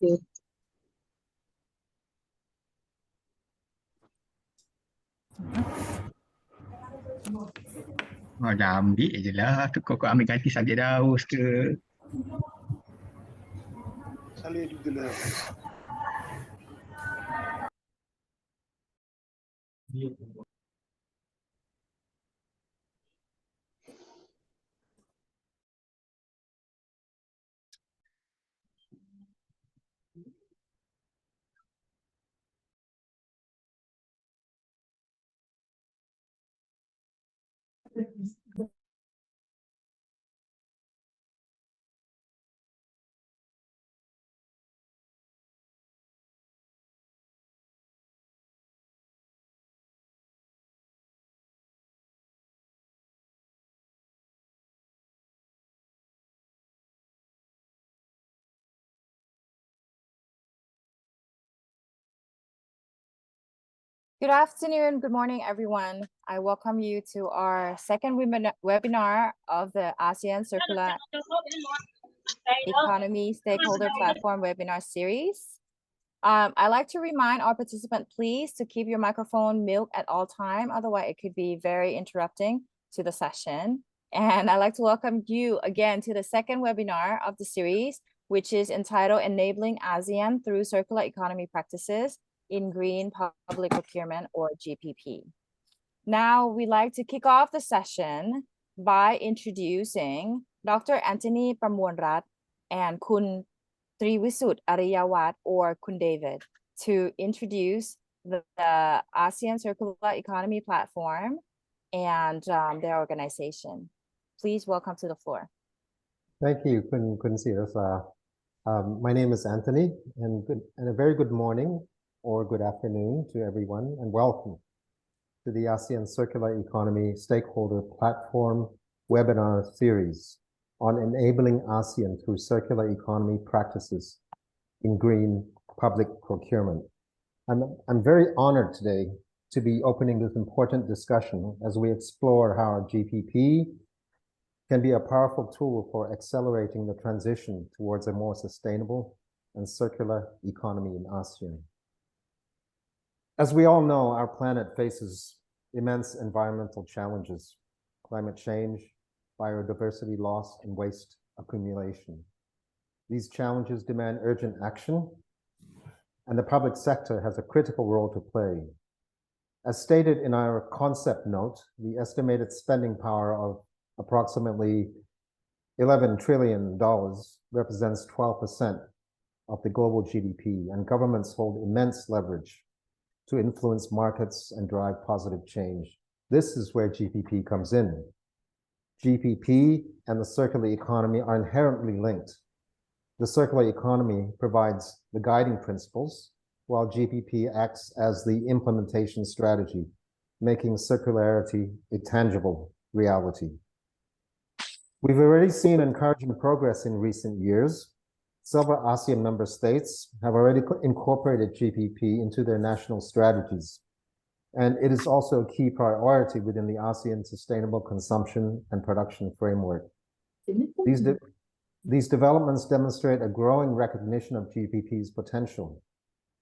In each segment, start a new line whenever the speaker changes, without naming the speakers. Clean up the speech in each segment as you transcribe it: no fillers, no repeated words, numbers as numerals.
Oh, dah ambil je lah. Tu kau ambil ganti subjek dah, host ke.
Salih dulu.
Good afternoon, good morning, everyone. I welcome you to our second webinar of the ASEAN Circular Economy Stakeholder Platform webinar series. I'd like to remind our participants, please, to keep your microphone mute at all time. Otherwise, it could be very interrupting to the session. And I'd like to welcome you again to the second webinar of the series, which is entitled Enabling ASEAN Through Circular Economy Practices in Green Public Procurement, or GPP. Now, we'd like to kick off the session by introducing Dr. Anthony Pramonrat and Kun Triwisut Ariyawat, or Kun David, to introduce the ASEAN Circular Economy Platform and their organization. Please welcome to the floor.
Thank you, Kun Sirasa. My name is Anthony, and a very good morning or good afternoon to everyone, and welcome to the ASEAN Circular Economy Stakeholder Platform webinar series on enabling ASEAN through circular economy practices in green public procurement. I'm very honored today to be opening this important discussion as we explore how our GPP can be a powerful tool for accelerating the transition towards a more sustainable and circular economy in ASEAN. As we all know, our planet faces immense environmental challenges: climate change, biodiversity loss, and waste accumulation. These challenges demand urgent action, and the public sector has a critical role to play. As stated in our concept note, the estimated spending power of approximately $11 trillion represents 12% of the global GDP, and governments hold immense leverage to influence markets and drive positive change. This is where GPP comes in. GPP and the circular economy are inherently linked. The circular economy provides the guiding principles, while GPP acts as the implementation strategy, making circularity a tangible reality. We've already seen encouraging progress in recent years. Several ASEAN member states have already incorporated GPP into their national strategies, and it is also a key priority within the ASEAN Sustainable Consumption and Production Framework. These developments demonstrate a growing recognition of GPP's potential.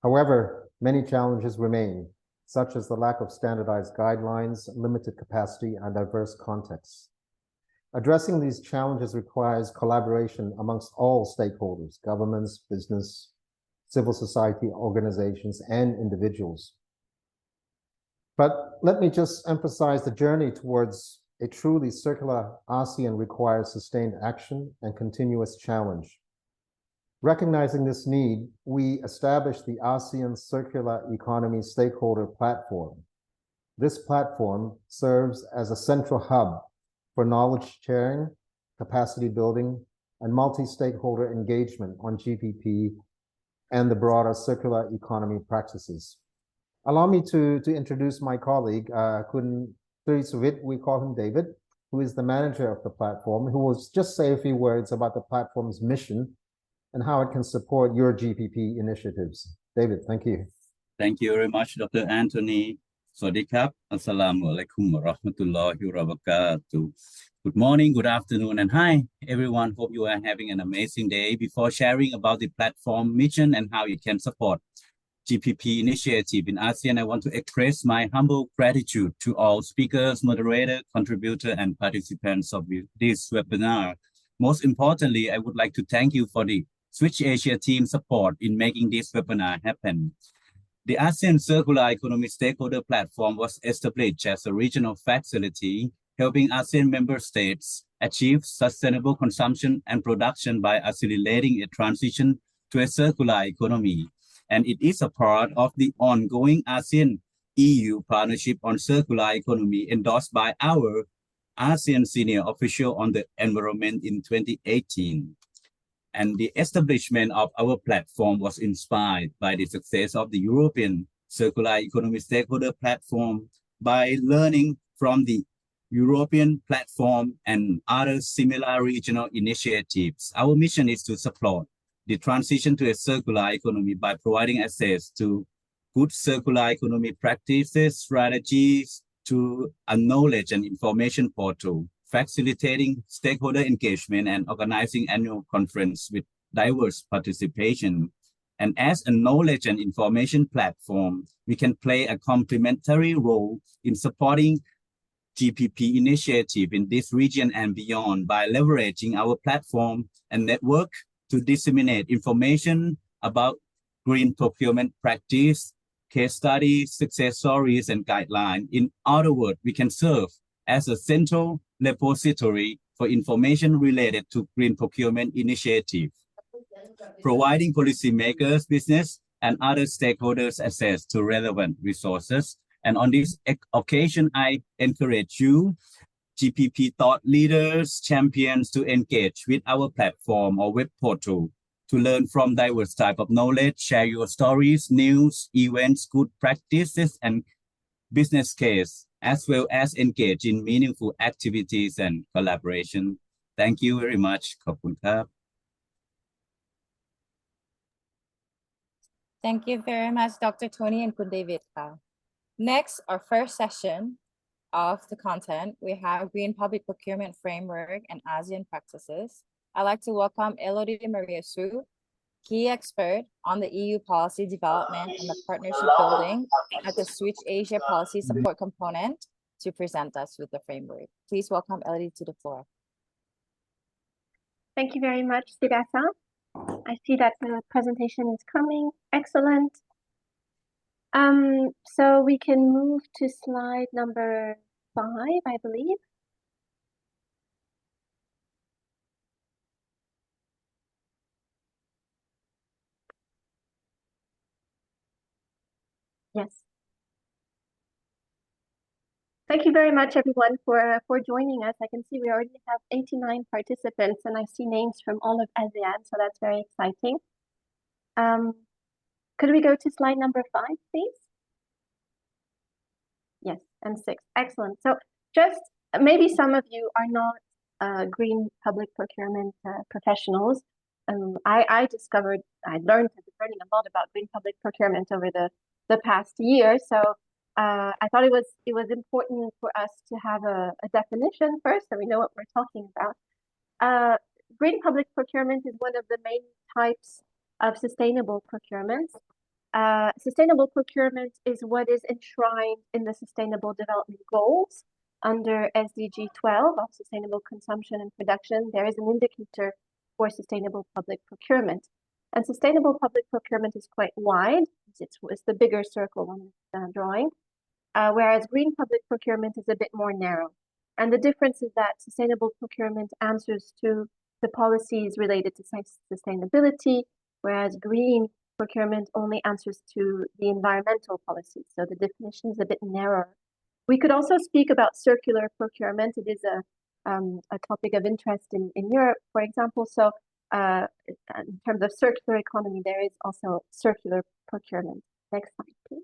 However, many challenges remain, such as the lack of standardized guidelines, limited capacity, and diverse contexts. Addressing these challenges requires collaboration amongst all stakeholders: governments, business, civil society organizations, and individuals. But let me just emphasize the journey towards a truly circular ASEAN requires sustained action and continuous challenge. Recognizing this need, we established the ASEAN Circular Economy Stakeholder Platform. This platform serves as a central hub for knowledge sharing, capacity building, and multi-stakeholder engagement on GPP and the broader circular economy practices. Allow me to introduce my colleague, Kun Triwisut, we call him David, who is the manager of the platform, who will just say a few words about the platform's mission and how it can support your GPP initiatives. David, thank you.
Thank you very much, Dr. Anthony.
Swadikap, Assalamu alaikum wa rahmatullahi wa barakatuh. Good morning, good afternoon, and hi, everyone. Hope you are having an amazing day. Before sharing about the platform mission and how you can support GPP initiative in ASEAN, I want to express my humble gratitude to all speakers, moderators, contributors, and participants of this webinar. Most importantly, I would like to thank you for the Switch Asia team support in making this webinar happen. The ASEAN Circular Economy Stakeholder Platform was established as a regional facility helping ASEAN member states achieve sustainable consumption and production by accelerating a transition to a circular economy. And it is a part of the ongoing ASEAN-EU Partnership on Circular Economy endorsed by our ASEAN Senior Official on the Environment in 2018. And the establishment of our platform was inspired by the success of the European Circular Economy Stakeholder Platform by learning from the European platform and other similar regional initiatives. Our mission is to support the transition to a circular economy by providing access to good circular economy practices, strategies, to a knowledge and information portal, facilitating stakeholder engagement and organizing annual conference with diverse participation. And as a knowledge and information platform, we can play a complementary role in supporting GPP initiative in this region and beyond by leveraging our platform and network to disseminate information about green procurement practice, case studies, success stories, and guidelines. In other words, we can serve as a central repository for information related to green procurement initiative, providing policymakers, business, and other stakeholders access to relevant resources. And on this occasion, I encourage you, GPP thought leaders, champions, to engage with our platform or web portal to learn from diverse type of knowledge, share your stories, news, events, good practices, and business case, as well as engage in meaningful activities and collaboration. Thank you very much. ขอบคุณครับ
Thank you very much, Dr. Tony and Kun David. Next, our first session of the content, we have Green Public Procurement Framework and ASEAN Practices. I'd like to welcome Elodie Maria Su, key expert on the EU policy development and the partnership building at the Switch Asia Policy Support Component, to present us with the framework. Please welcome Elodie to the floor.
Thank you very much, Sudasa. I see that the presentation is coming. Excellent. So we can move to slide number 5, I believe. Yes. Thank you very much, everyone, for joining us. I can see we already have 89 participants, and I see names from all of ASEAN, so that's very exciting. Could we go to slide number 5, please? Yes, and 6. Excellent. So just maybe some of you are not green public procurement professionals. I learned a lot about green public procurement over the past year. So I thought it was important for us to have a definition first, so we know what we're talking about. Green public procurement is one of the main types of sustainable procurements. Sustainable procurement is what is enshrined in the Sustainable Development Goals under SDG 12 of Sustainable Consumption and Production. There is an indicator for sustainable public procurement. And sustainable public procurement is quite wide. It's the bigger circle on this drawing, whereas green public procurement is a bit more narrow. And the difference is that sustainable procurement answers to the policies related to sustainability, whereas green procurement only answers to the environmental policies. So the definition is a bit narrower. We could also speak about circular procurement. It is a topic of interest in Europe, for example. So in terms of circular economy, there is also circular procurement. Next slide, please.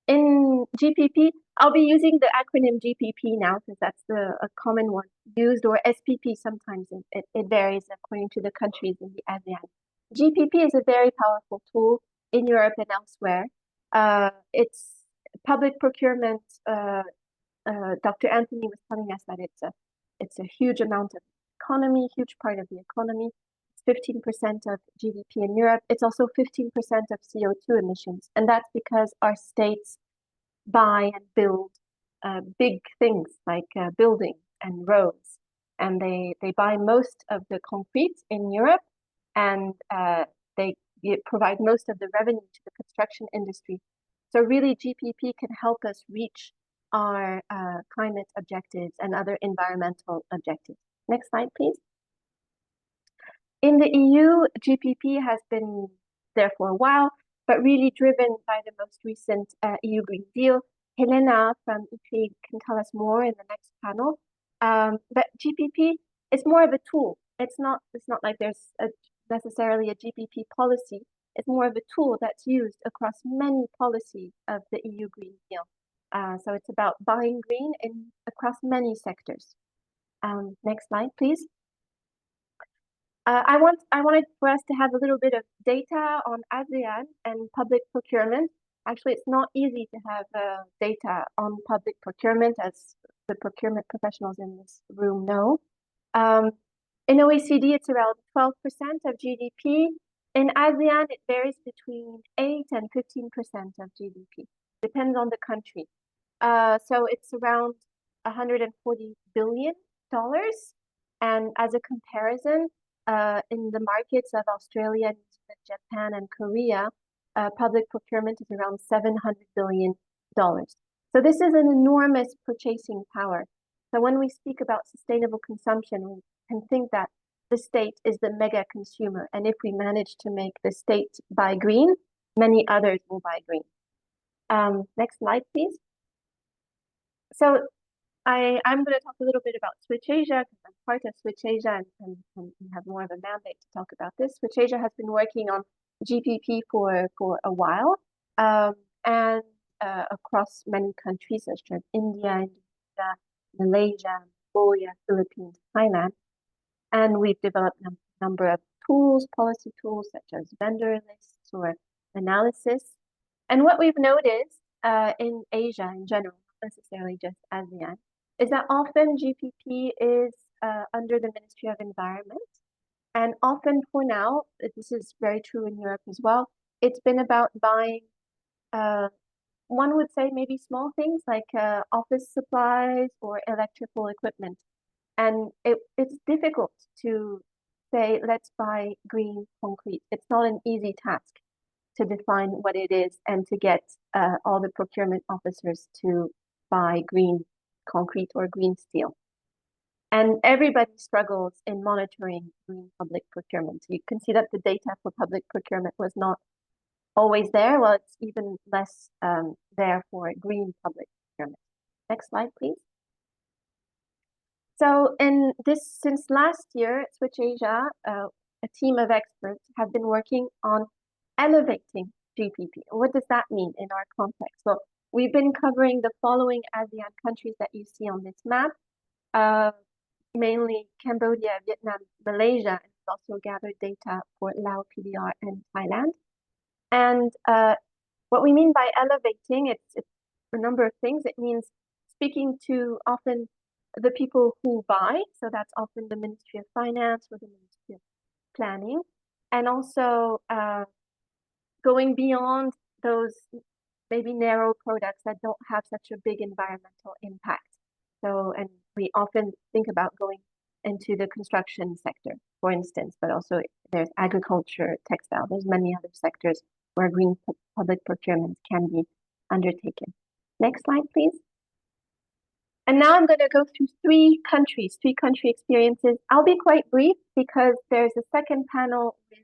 In GPP, I'll be using the acronym GPP now because that's a common one used, or SPP sometimes. It varies according to the countries in the ASEAN. GPP is a very powerful tool in Europe and elsewhere. It's public procurement, Dr. Anthony was telling us that it's a huge amount of economy, huge part of the economy. It's 15% of GDP in Europe. It's also 15% of CO2 emissions. And that's because our states buy and build big things like buildings and roads. And they buy most of the concrete in Europe, and they provide most of the revenue to the construction industry. So really, GPP can help us reach our climate objectives and other environmental objectives. Next slide, please. In the EU, GPP has been there for a while, but really driven by the most recent EU Green Deal. Helena from IFE can tell us more in the next panel. But GPP is more of a tool. It's not like there's necessarily a GPP policy. It's more of a tool that's used across many policies of the EU Green Deal. So it's about buying green across many sectors. Next slide, please. I wanted for us to have a little bit of data on ASEAN and public procurement. Actually, it's not easy to have data on public procurement, as the procurement professionals in this room know. In OECD, it's around 12% of GDP. In ASEAN, it varies between 8 and 15% of GDP. Depends on the country. So it's around $140 billion. And as a comparison, in the markets of Australia, Japan, and Korea, public procurement is around $700 billion. So this is an enormous purchasing power. So when we speak about sustainable consumption, we can think that the state is the mega consumer. And if we manage to make the state buy green, many others will buy green. Next slide, please. So I'm going to talk a little bit about Switch Asia, because I'm part of Switch Asia and have more of a mandate to talk about this. Switch Asia has been working on GPP for a while, and across many countries such as India, Indonesia, Malaysia, Mongolia, Philippines, Thailand. And we've developed a number of tools, policy tools, such as vendor lists or analysis. And what we've noticed in Asia in general, not necessarily just ASEAN, is that often GPP is under the Ministry of Environment. And often for now, this is very true in Europe as well, it's been about buying, one would say maybe small things like office supplies or electrical equipment. And it's difficult to say, let's buy green concrete. It's not an easy task to define what it is and to get all the procurement officers to buy green concrete or green steel. And everybody struggles in monitoring green public procurement. You can see that the data for public procurement was not always there. Well, it's even less there for green public procurement. Next slide, please. So since last year, Switch Asia, a team of experts have been working on elevating GPP. What does that mean in our context? Well, we've been covering the following ASEAN countries that you see on this map, mainly Cambodia, Vietnam, Malaysia, and also gathered data for Laos, PDR, and Thailand. And what we mean by elevating, it's a number of things. It means speaking to often the people who buy, so that's often the Ministry of Finance or the Ministry of Planning, and also going beyond those maybe narrow products that don't have such a big environmental impact. So, and we often think about going into the construction sector, for instance, but also there's agriculture, textile, there's many other sectors where green public procurement can be undertaken. Next slide, please. And now I'm going to go through three country experiences. I'll be quite brief because there's a second panel with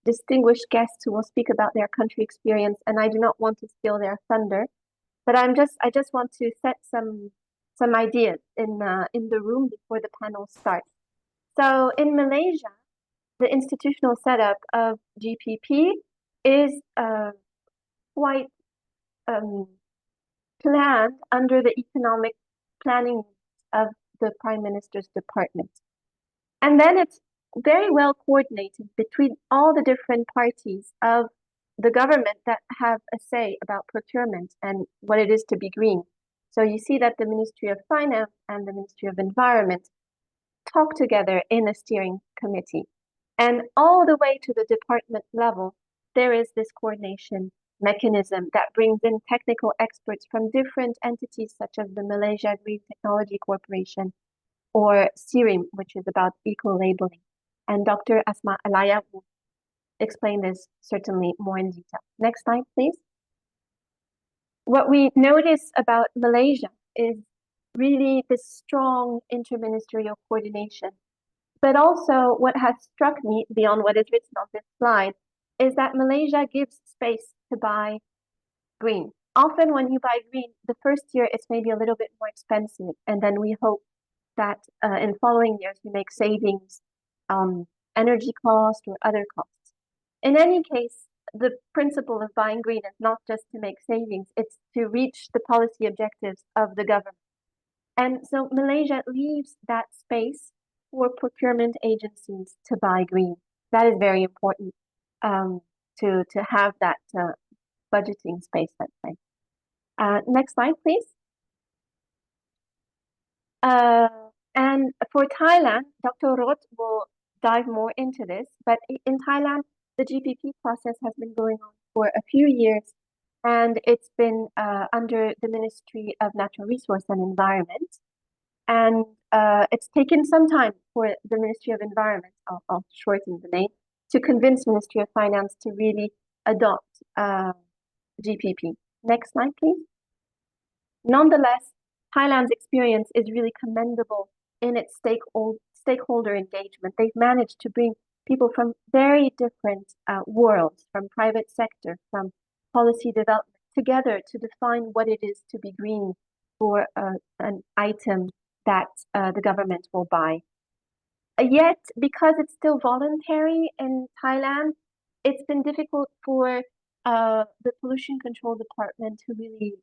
distinguished guests who will speak about their country experience, and I do not want to steal their thunder. But I just want to set some ideas in the room before the panel starts. So in Malaysia, the institutional setup of GPP is quite planned under the economic planning of the Prime Minister's department. And then it's very well coordinated between all the different parties of the government that have a say about procurement and what it is to be green. So you see that the Ministry of Finance and the Ministry of Environment talk together in a steering committee. And all the way to the department level, there is this coordination mechanism that brings in technical experts from different entities such as the Malaysia Green Technology Corporation or SIRIM, which is about eco-labeling. And Dr. Asma Alaya will explain this certainly more in detail. Next slide, please. What we notice about Malaysia is really this strong interministerial coordination. But also what has struck me beyond what is written on this slide is that Malaysia gives space to buy green. Often when you buy green, the first year it's maybe a little bit more expensive. And then we hope that in following years we make savings on energy cost or other costs. In any case, the principle of buying green is not just to make savings, it's to reach the policy objectives of the government. And so Malaysia leaves that space for procurement agencies to buy green. That is very important to have that budgeting space, let's say. Next slide, please. And for Thailand, Dr. Roth will dive more into this, but in Thailand, the GPP process has been going on for a few years, and it's been under the Ministry of Natural Resource and Environment. And it's taken some time for the Ministry of Environment, I'll shorten the name, to convince Ministry of Finance to really adopt GPP. Next slide, please. Nonetheless, Thailand's experience is really commendable in its stakeholder engagement. They've managed to bring people from very different worlds, from private sector, from policy development, together to define what it is to be green for an item that the government will buy. Yet, because it's still voluntary in Thailand, it's been difficult for the Pollution Control Department who really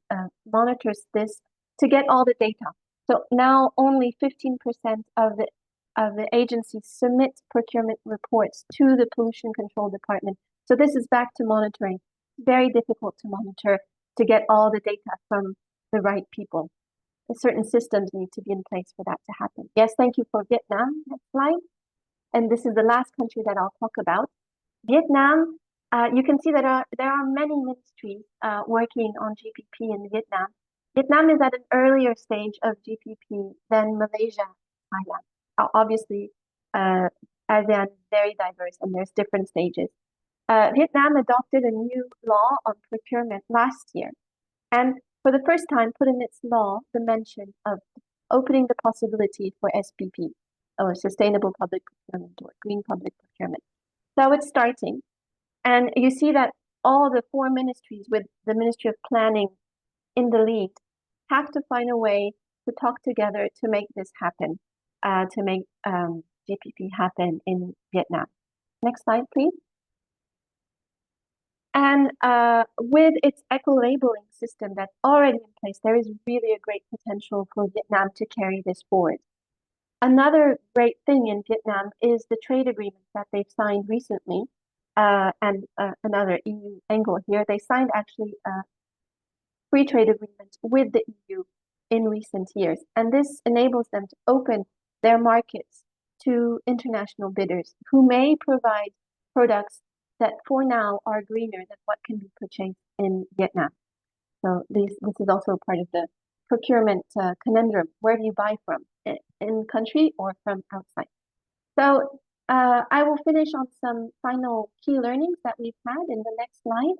monitors this to get all the data. So now only 15% of the agencies submit procurement reports to the Pollution Control Department. So this is back to monitoring. Very difficult to monitor to get all the data from the right people. Certain systems need to be in place for that to happen. Yes, thank you for Vietnam. Next slide. And this is the last country that I'll talk about. Vietnam, you can see that there are many ministries working on GPP in Vietnam. Vietnam is at an earlier stage of GPP than Malaysia, Thailand. Obviously, ASEAN is very diverse and there's different stages. Vietnam adopted a new law on procurement last year. And for the first time, put in its law the mention of opening the possibility for SPP, or Sustainable Public Procurement, or Green Public Procurement. So it's starting. And you see that all the 4 ministries with the Ministry of Planning in the lead have to find a way to talk together to make this happen, to make GPP happen in Vietnam. Next slide, please. And with its eco-labeling system that's already in place, there is really a great potential for Vietnam to carry this forward. Another great thing in Vietnam is the trade agreement that they've signed recently, and another EU angle here. They signed actually a free trade agreement with the EU in recent years, and this enables them to open their markets to international bidders who may provide products that for now are greener than what can be purchased in Vietnam. So this is also part of the procurement conundrum. Where do you buy from? In country or from outside? So I will finish on some final key learnings that we've had in the next slide.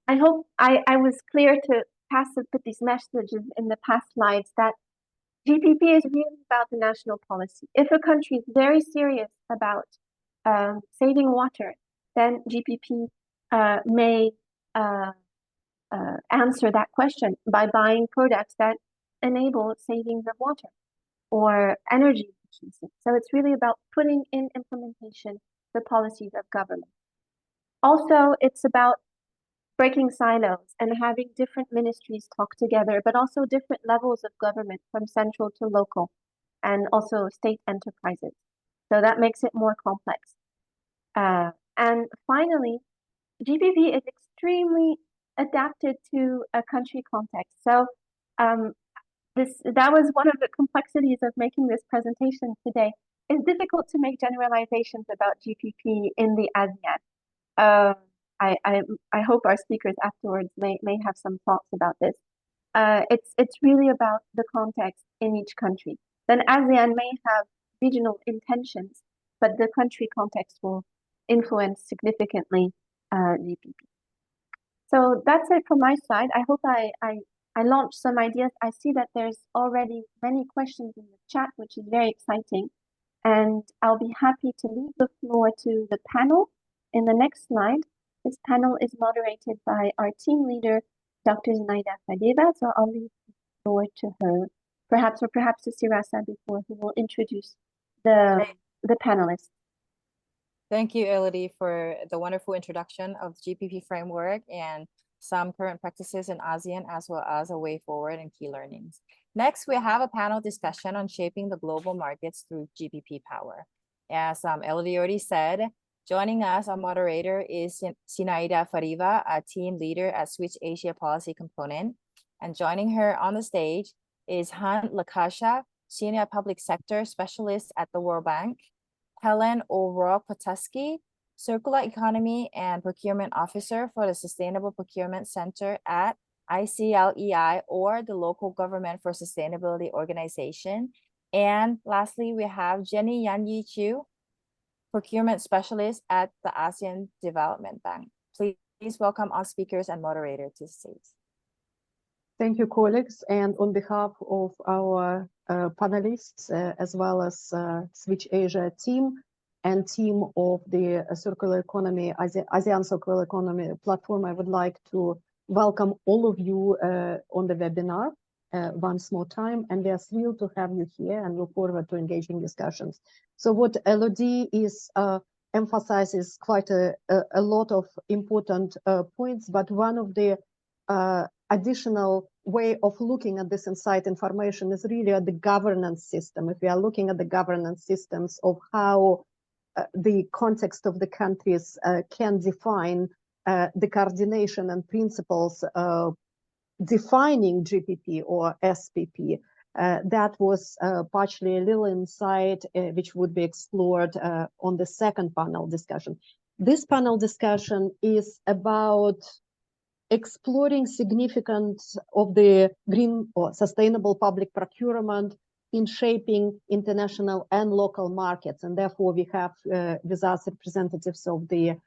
I hope I was clear to put these messages in the past slides that GPP is really about the national policy. If a country is very serious about saving water, then GPP may answer that question by buying products that enable savings of water or energy efficiency. So it's really about putting in implementation the policies of government. Also, it's about breaking silos and having different ministries talk together, but also different levels of government from central to local, and also state enterprises. So that makes it more complex. And finally, GPP is extremely adapted to a country context. So that was one of the complexities of making this presentation today. It's difficult to make generalizations about GPP in the ASEAN. I hope our speakers afterwards may have some thoughts about this. It's really about the context in each country. Then ASEAN may have regional intentions, but the country context will influence significantly GPP. So that's it from my side. I hope I launched some ideas. I see that there's already many questions in the chat, which is very exciting. And I'll be happy to leave the floor to the panel in the next slide. This panel is moderated by our team leader, Dr. Zinaida Fadeva. So I'll leave the floor to her, perhaps to Sirasa before, who will introduce the panelists.
Thank you, Elodie, for the wonderful introduction of GPP framework and some current practices in ASEAN, as well as a way forward and key learnings. Next, we have a panel discussion on shaping the global markets through GPP power. As Elodie already said, joining us, our moderator is Zinaida Fadeva, a team leader at Switch Asia Policy Component. And joining her on the stage is Hunt Lakasha, Senior Public Sector Specialist at the World Bank, Helen O'Rourke-Potusky, Circular Economy and Procurement Officer for the Sustainable Procurement Center at ICLEI, or the Local Government for Sustainability Organization. And lastly, we have Jenny Yan-Yi Chiu, Procurement Specialist at the ASEAN Development Bank. Please welcome our speakers and moderator to the stage.
Thank you, colleagues. And on behalf of our panelists, as well as Switch Asia team and team of the Circular Economy, ASEAN Circular Economy platform, I would like to welcome all of you on the webinar once more time. And we are thrilled to have you here and look forward to engaging discussions. So what Elodie is emphasizes quite a lot of important points, but one of the additional way of looking at this insight information is really at the governance system. If we are looking at the governance systems of how the context of the countries can define the coordination and principles defining GPP or SPP, that was partially a little insight which would be explored on the second panel discussion. This panel discussion is about exploring significance of the green or sustainable public procurement in shaping international and local markets. And therefore, we have with us representatives of the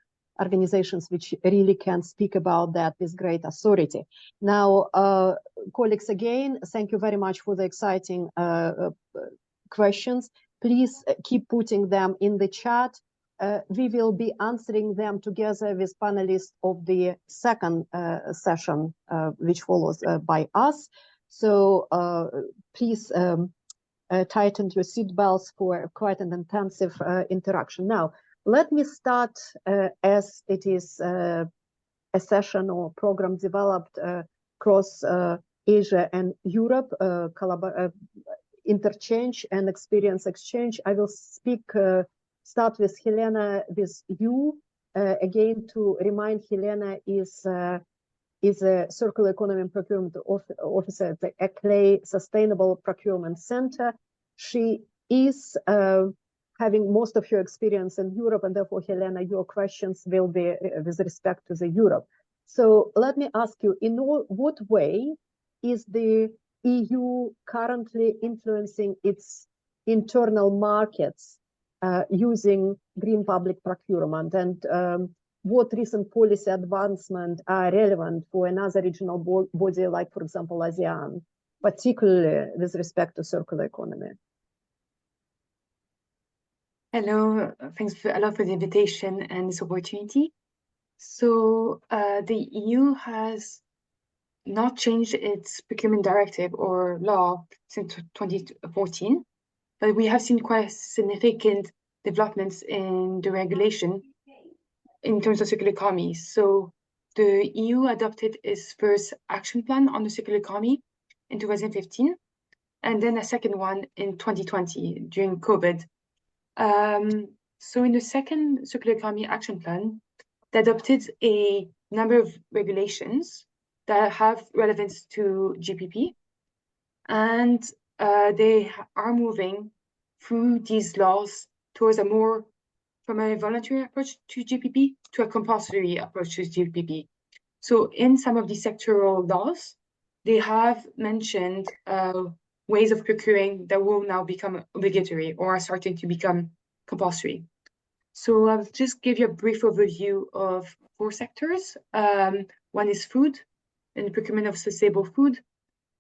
organizations which really can speak about that with great authority. Now, colleagues, again, thank you very much for the exciting questions. Please keep putting them in the chat. We will be answering them together with panelists of the second session, which follows by us. So please tighten your seatbelts for quite an intensive interaction. Now, let me start as it is a session or program developed across Asia and Europe, interchange and experience exchange. I will start with Helena, with you. Again, to remind, Helena is a Circular Economy and Procurement Officer at the ACLEI Sustainable Procurement Center. She is having most of your experience in Europe, and therefore, Helena, your questions will be with respect to the Europe. So let me ask you, in what way is the EU currently influencing its internal markets using green public procurement, and what recent policy advancements are relevant for another regional body, like, for example, ASEAN, particularly with respect to circular economy?
Hello, thanks a lot for the invitation and this opportunity. So the EU has not changed its procurement directive or law since 2014, but we have seen quite significant developments in the regulation in terms of circular economy. So the EU adopted its first action plan on the circular economy in 2015, and then a second one in 2020 during COVID. So in the second Circular Economy Action Plan, they adopted a number of regulations that have relevance to GPP. And they are moving through these laws towards a more from a voluntary approach to GPP to a compulsory approach to GPP. So in some of these sectoral laws, they have mentioned ways of procuring that will now become obligatory or are starting to become compulsory. So I'll just give you a brief overview of 4 sectors. One is food and procurement of sustainable food,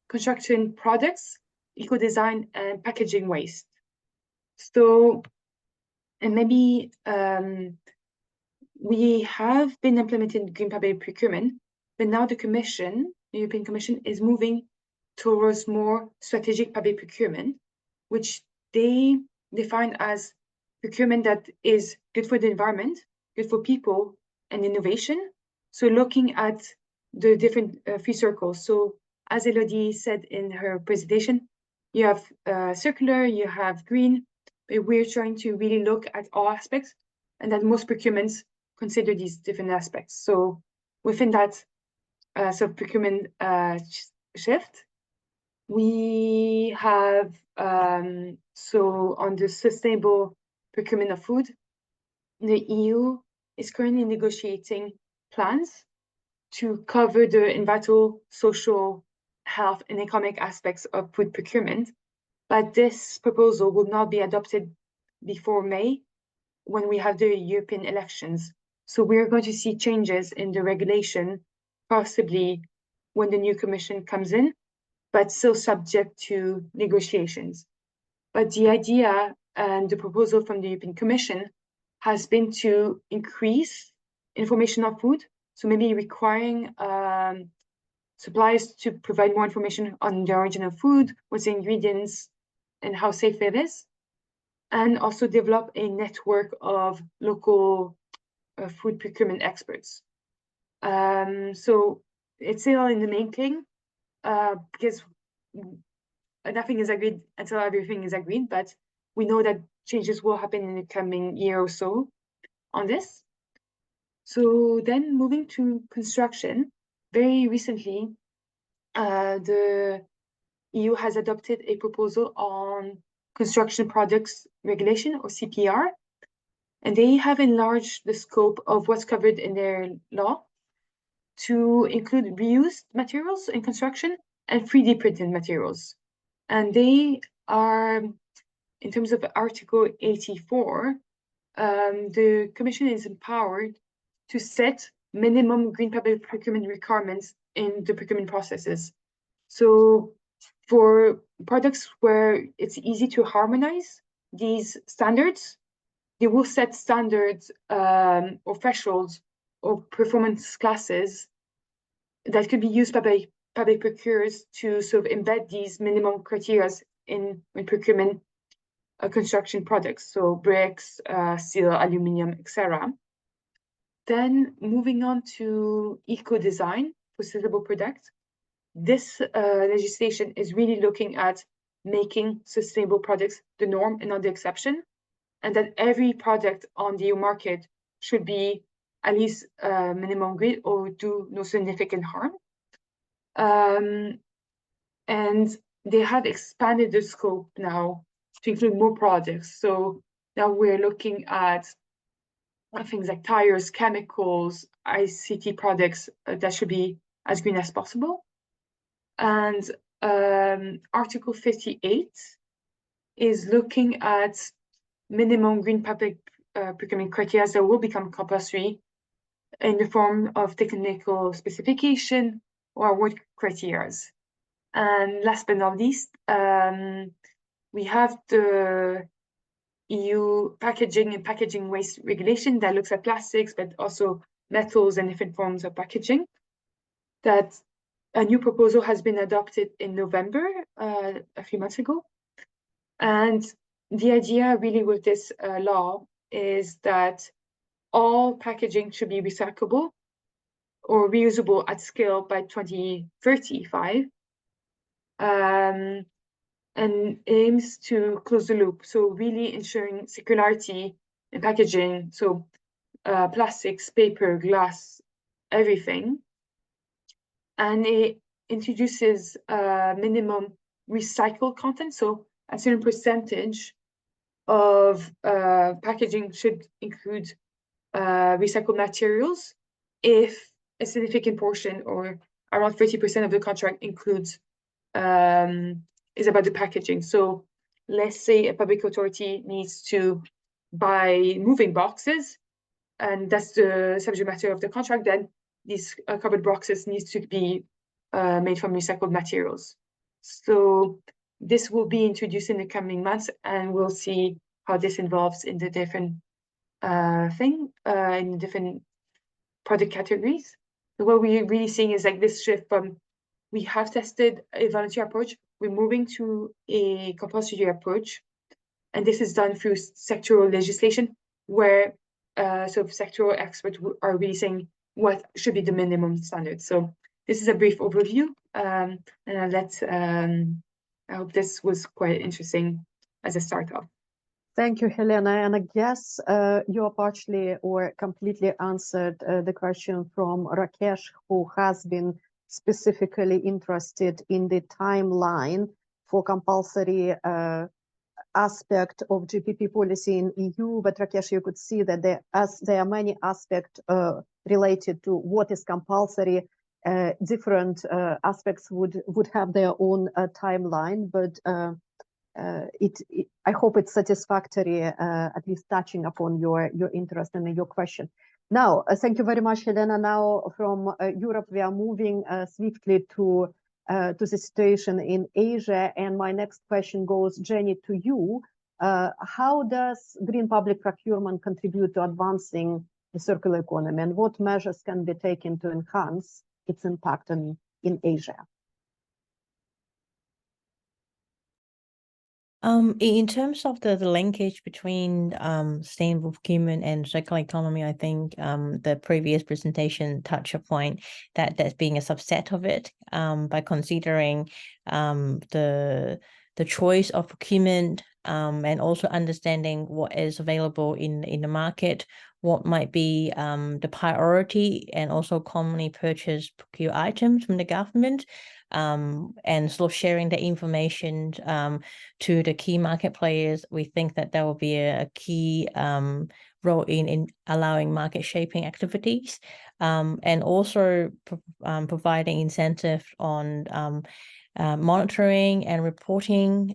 construction products, eco-design, and packaging waste. So, and maybe we have been implementing green public procurement, but now the Commission, the European Commission, is moving towards more strategic public procurement, which they define as procurement that is good for the environment, good for people, and innovation. So looking at the different 3 circles. So as Elodie said in her presentation, you have circular, you have green, but we're trying to really look at all aspects, and that most procurements consider these different aspects. So within that sort of procurement shift, we have, so on the sustainable procurement of food, the EU is currently negotiating plans to cover the environmental, social, health, and economic aspects of food procurement. But this proposal will not be adopted before May, when we have the European elections. So we're going to see changes in the regulation, possibly when the new Commission comes in, but still subject to negotiations. But the idea and the proposal from the European Commission has been to increase information on food, so maybe requiring suppliers to provide more information on the origin of food, what's the ingredients, and how safe it is, and also develop a network of local food procurement experts. So it's still in the making, because nothing is agreed until everything is agreed, but we know that changes will happen in the coming year or so on this. So then moving to construction, very recently, the EU has adopted a proposal on construction products regulation, or CPR, and they have enlarged the scope of what's covered in their law to include reused materials in construction and 3D printed materials. And they are, in terms of Article 84, the Commission is empowered to set minimum green public procurement requirements in the procurement processes. So for products where it's easy to harmonize these standards, they will set standards or thresholds or performance classes that could be used by public procurers to sort of embed these minimum criteria in procurement construction products, so bricks, steel, aluminium, etc. Then moving on to eco-design for sustainable products, this legislation is really looking at making sustainable products the norm and not the exception, and that every product on the EU market should be at least minimum green or do no significant harm. And they have expanded the scope now to include more products. So now we're looking at things like tires, chemicals, ICT products that should be as green as possible. And Article 58 is looking at minimum green public procurement criteria that will become compulsory in the form of technical specification or award criteria. And last but not least, we have the EU packaging and packaging waste regulation that looks at plastics, but also metals and different forms of packaging. That a new proposal has been adopted in November, a few months ago. And the idea really with this law is that all packaging should be recyclable or reusable at scale by 2035, and aims to close the loop. So really ensuring circularity in packaging, so plastics, paper, glass, everything. And it introduces minimum recycled content, so a certain percentage of packaging should include recycled materials if a significant portion, or around 30% of the contract includes is about the packaging. So let's say a public authority needs to buy moving boxes, and that's the subject matter of the contract, then these cardboard boxes needs to be made from recycled materials. So this will be introduced in the coming months, and we'll see how this involves in the different in different product categories. So what we're really seeing is like this shift from, we have tested a volunteer approach, we're moving to a compulsory approach. And this is done through sectoral legislation, where so sectoral experts are really saying what should be the minimum standard. So this is a brief overview, and I hope this was quite interesting as a start off.
Thank you, Helena. And I guess you partially or completely answered the question from Rakesh, who has been specifically interested in the timeline for compulsory aspect of GPP policy in EU. But Rakesh, you could see that there are many aspects related to what is compulsory. Different aspects would have their own timeline, but I hope it's satisfactory, at least touching upon your interest and your question. Now, thank you very much, Helena. Now from Europe, we are moving swiftly to the situation in Asia. And my next question goes, Jenny, to you. How does green public procurement contribute to advancing the circular economy, and what measures can be taken to enhance its impact in Asia?
In terms of the linkage between sustainable procurement and circular economy, I think the previous presentation touched upon that being a subset of it, by considering the choice of procurement, and also understanding what is available in the market, what might be the priority, and also commonly purchased procure items from the government. And sort of sharing the information to the key market players. We think that will be a key role in allowing market shaping activities, and also providing incentive on monitoring and reporting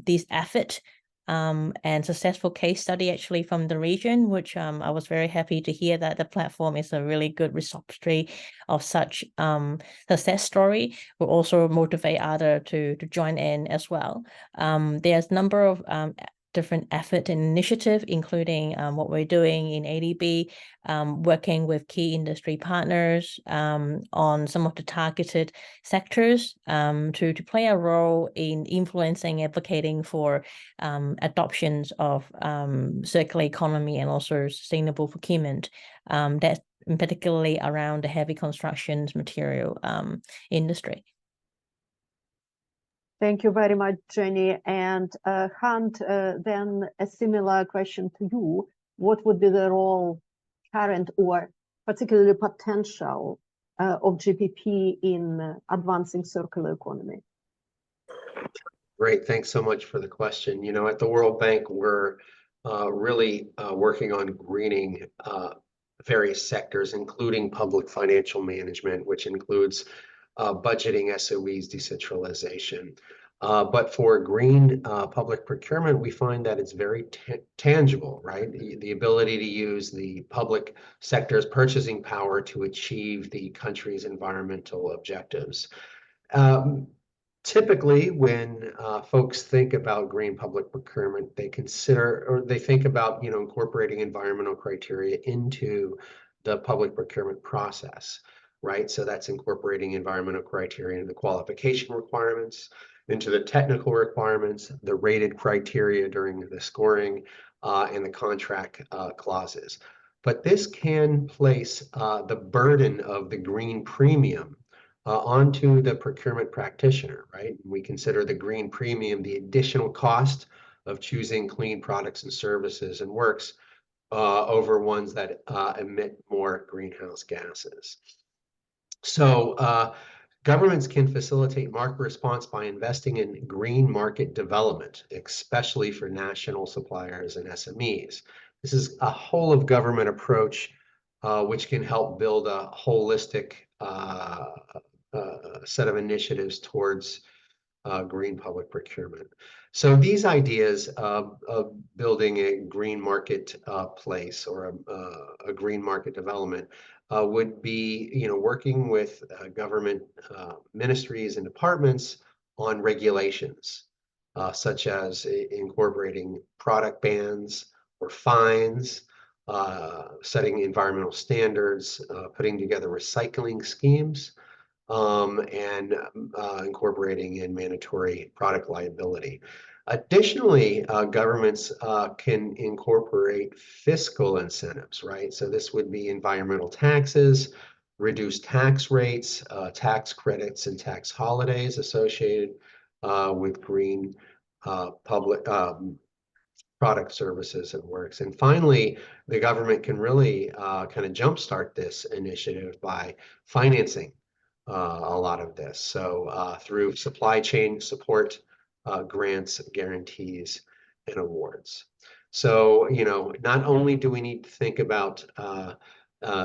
these efforts. And successful case study actually from the region, which I was very happy to hear that the platform is a really good repository of such success story. Will also motivate others to join in as well. There's a number of different effort and initiative, including what we're doing in ADB, working with key industry partners on some of the targeted sectors to play a role in influencing, advocating for adoptions of circular economy and also sustainable procurement. That's particularly around the heavy constructions material industry.
Thank you very much, Jenny. And Hunt, then a similar question to you. What would be the role, current or particularly potential, of GPP in advancing circular economy?
Great, thanks so much for the question. You know, at the World Bank, we're really working on greening various sectors, including public financial management, which includes budgeting, SOEs, decentralization. But for green public procurement, we find that it's very tangible, right? The ability to use the public sector's purchasing power to achieve the country's environmental objectives. Typically, when folks think about green public procurement, they consider, or they think about, you know, incorporating environmental criteria into the public procurement process, right? So that's incorporating environmental criteria into the qualification requirements, into the technical requirements, the rated criteria during the scoring, and the contract clauses. But this can place the burden of the green premium onto the procurement practitioner, right? We consider the green premium the additional cost of choosing clean products and services and works over ones that emit more greenhouse gases. So governments can facilitate market response by investing in green market development, especially for national suppliers and SMEs. This is a whole of government approach, which can help build a holistic set of initiatives towards green public procurement. So these ideas of building a green market place or a green market development would be, working with government ministries and departments on regulations, such as incorporating product bans or fines, setting environmental standards, putting together recycling schemes, and incorporating in mandatory product liability. Additionally, governments can incorporate fiscal incentives, right? So this would be environmental taxes, reduced tax rates, tax credits, and tax holidays associated with green public product, services, and works. And finally, the government can really kind of jumpstart this initiative by financing a lot of this. So through supply chain support, grants, guarantees, and awards. So, not only do we need to think about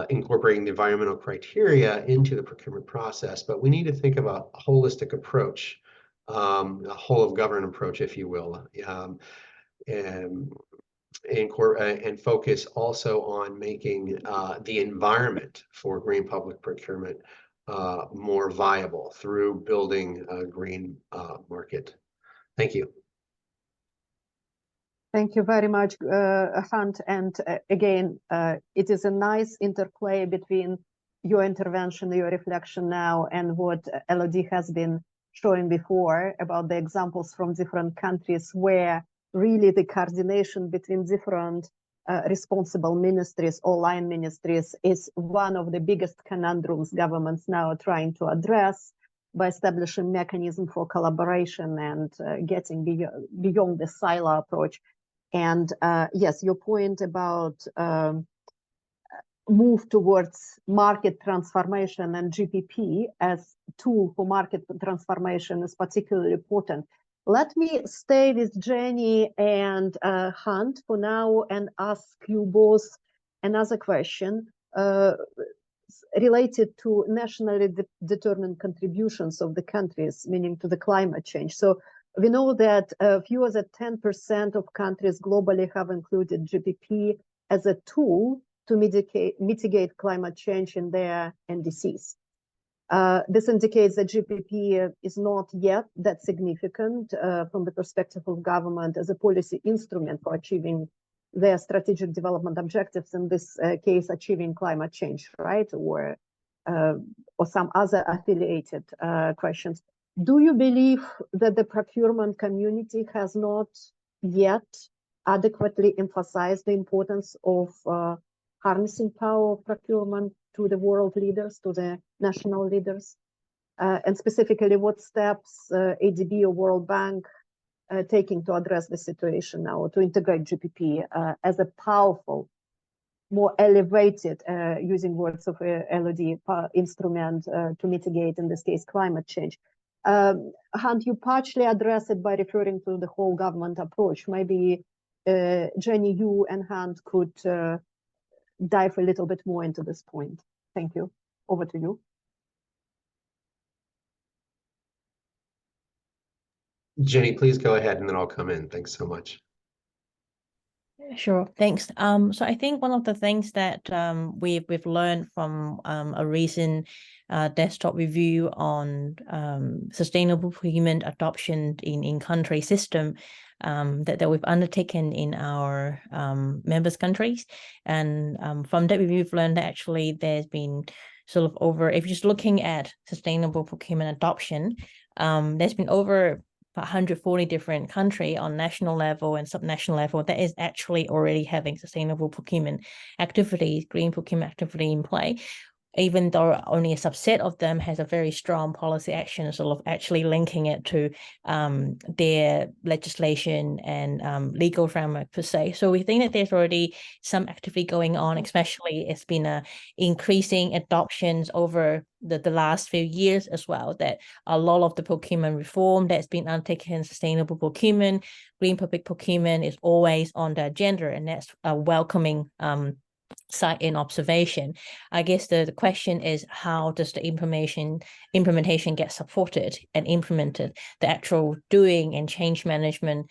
incorporating the environmental criteria into the procurement process, but we need to think about a holistic approach, a whole of government approach, if you will, and focus also on making the environment for green public procurement more viable through building a green market. Thank you.
Thank you very much, Hunt. And again, it is a nice interplay between your intervention, your reflection now, and what Elodie has been showing before about the examples from different countries where really the coordination between different responsible ministries or line ministries is one of the biggest conundrums governments now are trying to address by establishing mechanism for collaboration and getting beyond the silo approach. And yes, your point about move towards market transformation and GPP as tool for market transformation is particularly important. Let me stay with Jenny and Hunt for now and ask you both another question related to nationally determined contributions of the countries, meaning to the climate change. So we know that fewer than 10% of countries globally have included GPP as a tool to mitigate climate change in their NDCs. This indicates that GPP is not yet that significant from the perspective of government as a policy instrument for achieving their strategic development objectives, in this case, achieving climate change, right? Or some other affiliated questions. Do you believe that the procurement community has not yet adequately emphasized the importance of harnessing power of procurement to the world leaders, to the national leaders? And specifically, what steps ADB or World Bank taking to address the situation now, to integrate GPP as a powerful, more elevated, using words of LOD, instrument to mitigate, in this case, climate change? Hunt, you partially address it by referring to the whole government approach. Maybe Jenny, you and Hunt could dive a little bit more into this point. Thank you. Over to you.
Jenny, please go ahead and then I'll come in. Thanks so much.
Sure, thanks. So I think one of the things that we've learned from a recent desktop review on sustainable procurement adoption in country system that we've undertaken in our members countries, and from that review we've learned that actually there's been sort of over, if you're just looking at sustainable procurement adoption, there's been over 140 different countries on national level and subnational level that is actually already having sustainable procurement activities, green procurement activity in play. even though only a subset of them has a very strong policy action, sort of actually linking it to their legislation and legal framework per se. So we think that there's already some activity going on, especially it's been increasing adoptions over the last few years as well, that a lot of the procurement reform that's been undertaken, sustainable procurement, green public procurement is always on the agenda, and that's a welcoming site in observation. I guess the question is, how does the implementation get supported and implemented, the actual doing and change management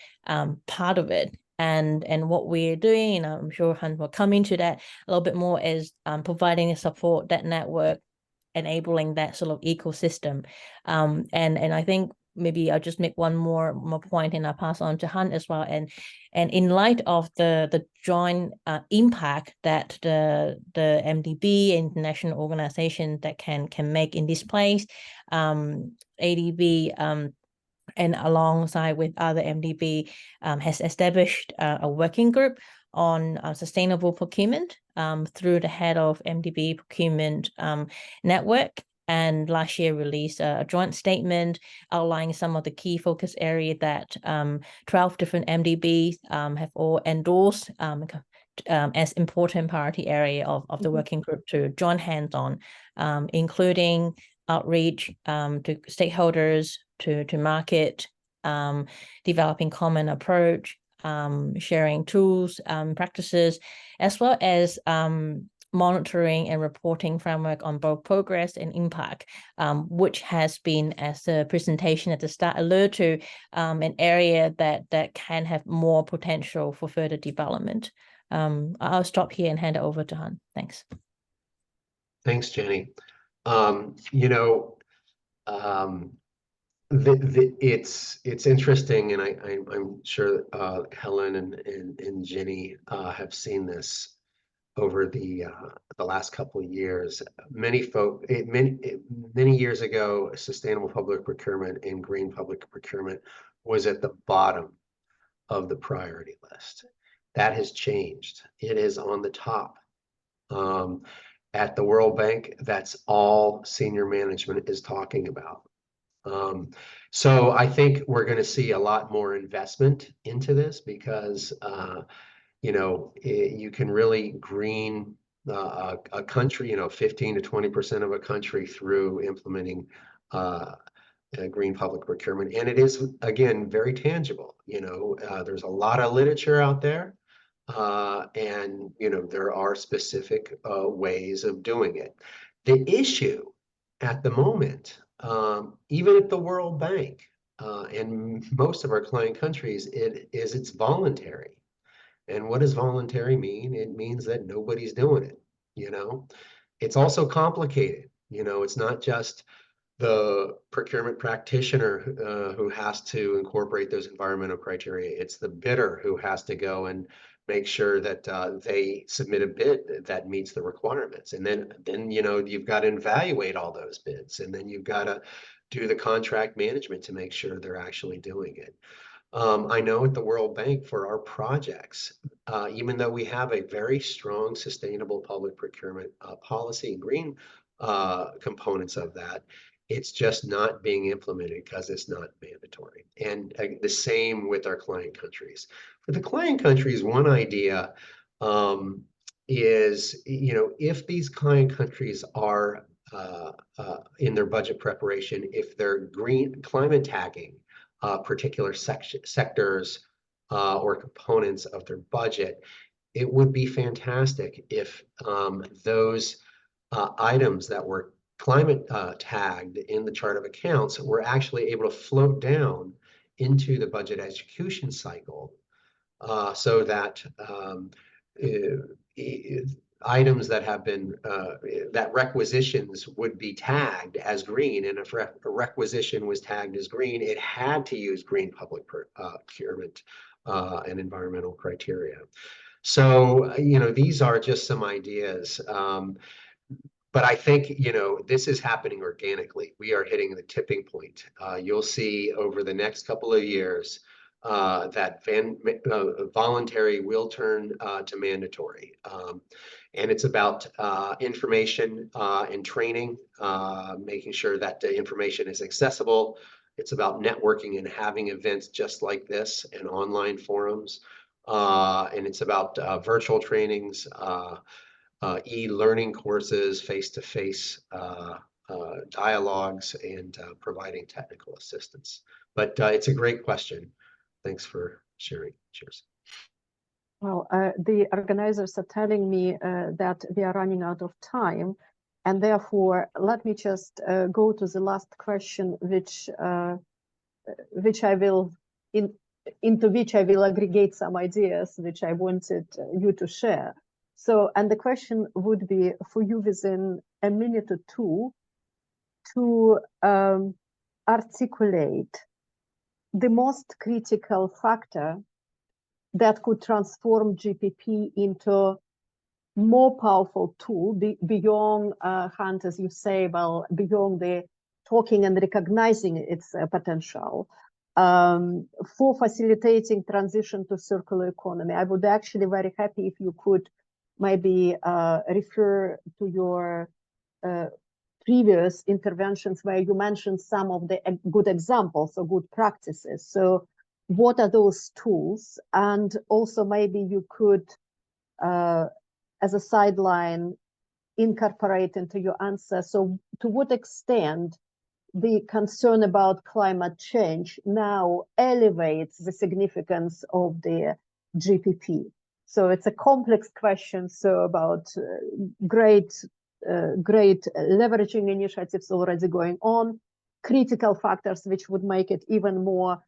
part of it. And what we're doing, and I'm sure Han will come into that a little bit more, is providing a support, that network, enabling that sort of ecosystem. And I think maybe I'll just make one more point, and I'll pass on to Han as well. And in light of the joint impact that the MDB, international organization, that can make in this place, ADB and alongside with other MDB has established a working group on sustainable procurement through the head of MDB procurement network. And last year released a joint statement outlining some of the key focus areas that 12 different MDBs have all endorsed as important priority area of the working group to join hands on, including outreach to stakeholders, to market, developing common approach, sharing tools, practices, as well as monitoring and reporting framework on both progress and impact, which has been, as the presentation at the start alluded to, an area that can have more potential for further development. I'll stop here and hand it over to Han. Thanks.
Thanks, Jenny. It's interesting, and I'm sure Helen and Jenny have seen this over the last couple of years. Many years ago, sustainable public procurement and green public procurement was at the bottom of the priority list. That has changed. It is on the top. At the World Bank, that's all senior management is talking about. So I think we're going to see a lot more investment into this, because you can really green a country, 15 to 20% of a country through implementing green public procurement. And it is, again, very tangible. There's a lot of literature out there, and there are specific ways of doing it. The issue at the moment, even at the World Bank and most of our client countries, it's voluntary. And what does voluntary mean? It means that nobody's doing it. It's also complicated. It's not just the procurement practitioner who has to incorporate those environmental criteria. It's the bidder who has to go and make sure that they submit a bid that meets the requirements. And then you've got to evaluate all those bids, and then you've got to do the contract management to make sure they're actually doing it. I know at the World Bank, for our projects, even though we have a very strong sustainable public procurement policy and green components of that, it's just not being implemented because it's not mandatory. And the same with our client countries. For the client countries, one idea is, if these client countries are in their budget preparation, if they're green climate tagging particular sectors or components of their budget, it would be fantastic if those items that were climate tagged in the chart of accounts were actually able to float down into the budget execution cycle, so that items that have been that requisitions would be tagged as green, and if a requisition was tagged as green, it had to use green public procurement and environmental criteria. So these are just some ideas, but I think this is happening organically. We are hitting the tipping point. You'll see over the next couple of years that voluntary will turn to mandatory. And it's about information and training, making sure that the information is accessible. It's about networking and having events just like this and online forums. And it's about virtual trainings, e-learning courses, face-to-face dialogues, and providing technical assistance. But it's a great question. Thanks for sharing. Cheers.
Well, the organizers are telling me that we are running out of time, and therefore let me just go to the last question, which I will into which I will aggregate some ideas which I wanted you to share. So, and the question would be for you within a minute or two to articulate the most critical factor that could transform GPP into more powerful tool beyond, Hunt, as you say, well, beyond the talking and recognizing its potential for facilitating transition to circular economy. I would actually very happy if you could maybe refer to your previous interventions where you mentioned some of the good examples or good practices. So what are those tools? And also maybe you could, as a sideline, incorporate into your answer. So to what extent the concern about climate change now elevates the significance of the GPP? So it's a complex question. So about great leveraging initiatives already going on, critical factors which would make it even more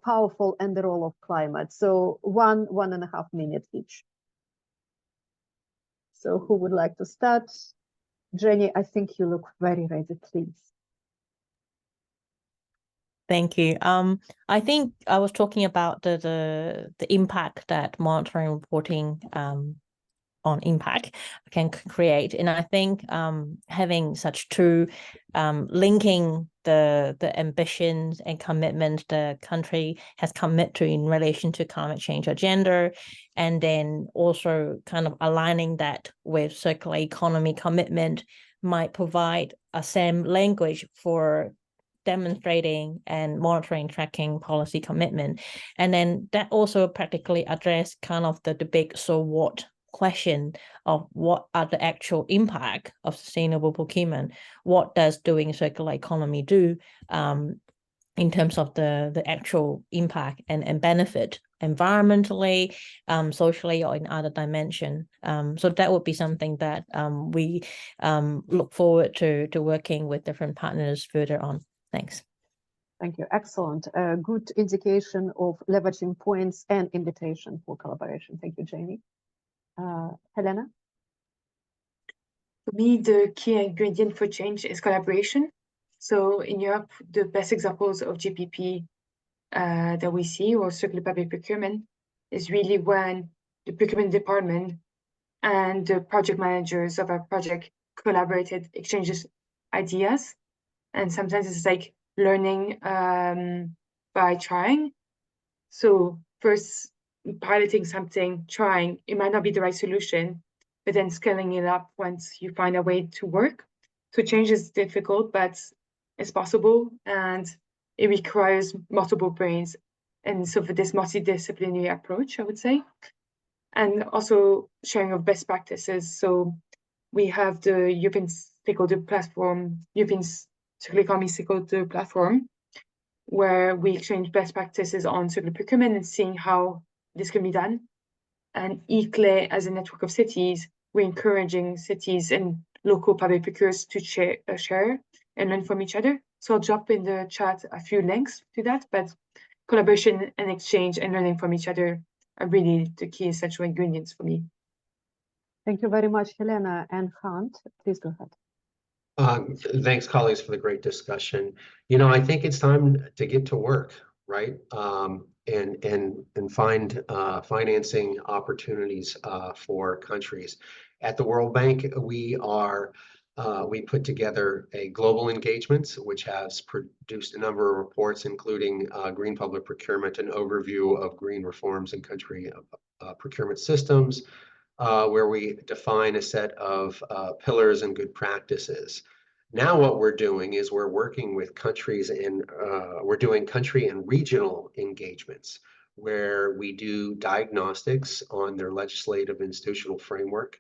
powerful, and the role of climate. So 1.5 minutes each. So who would like to start? Jenny, I think you look very ready, please.
Thank you. I think I was talking about the impact that monitoring and reporting on impact can create, and I think having such two, linking the ambitions and commitments the country has committed to in relation to climate change agenda, and then also kind of aligning that with circular economy commitment might provide a same language for demonstrating and monitoring, tracking policy commitment. And then that also practically address kind of the big so what question of what are the actual impact of sustainable procurement. What does doing circular economy do in terms of the actual impact and benefit environmentally, socially, or in other dimension. So that would be something that we look forward to working with different partners further on. Thanks.
Thank you. Excellent. Good indication of leveraging points and invitation for collaboration. Thank you, Jamie. Helena?
For me, the key ingredient for change is collaboration. So in Europe, the best examples of GPP that we see, or circular public procurement, is really when the procurement department and the project managers of a project collaborated, exchanges ideas. And sometimes it's like learning by trying. So first piloting something, trying, it might not be the right solution, but then scaling it up once you find a way to work. So change is difficult, but it's possible, and it requires multiple brains. And so for this multidisciplinary approach, I would say, and also sharing of best practices. So we have the European Stakeholder platform, European Circular Economy Stakeholder platform, where we exchange best practices on circular procurement and seeing how this can be done. And ICLE, as a network of cities, we're encouraging cities and local public procurers to share and learn from each other. So I'll drop in the chat a few links to that, but collaboration and exchange and learning from each other are really the key essential ingredients for me.
Thank you very much, Helena. And Hunt, please go ahead.
Thanks, colleagues, for the great discussion. You know, I think it's time to get to work, right? And find financing opportunities for countries. At the World Bank, we put together a global engagement, which has produced a number of reports, including green public procurement, an overview of green reforms in country procurement systems, where we define a set of pillars and good practices. Now what we're doing is we're working with countries and we're doing country and regional engagements where we do diagnostics on their legislative institutional framework,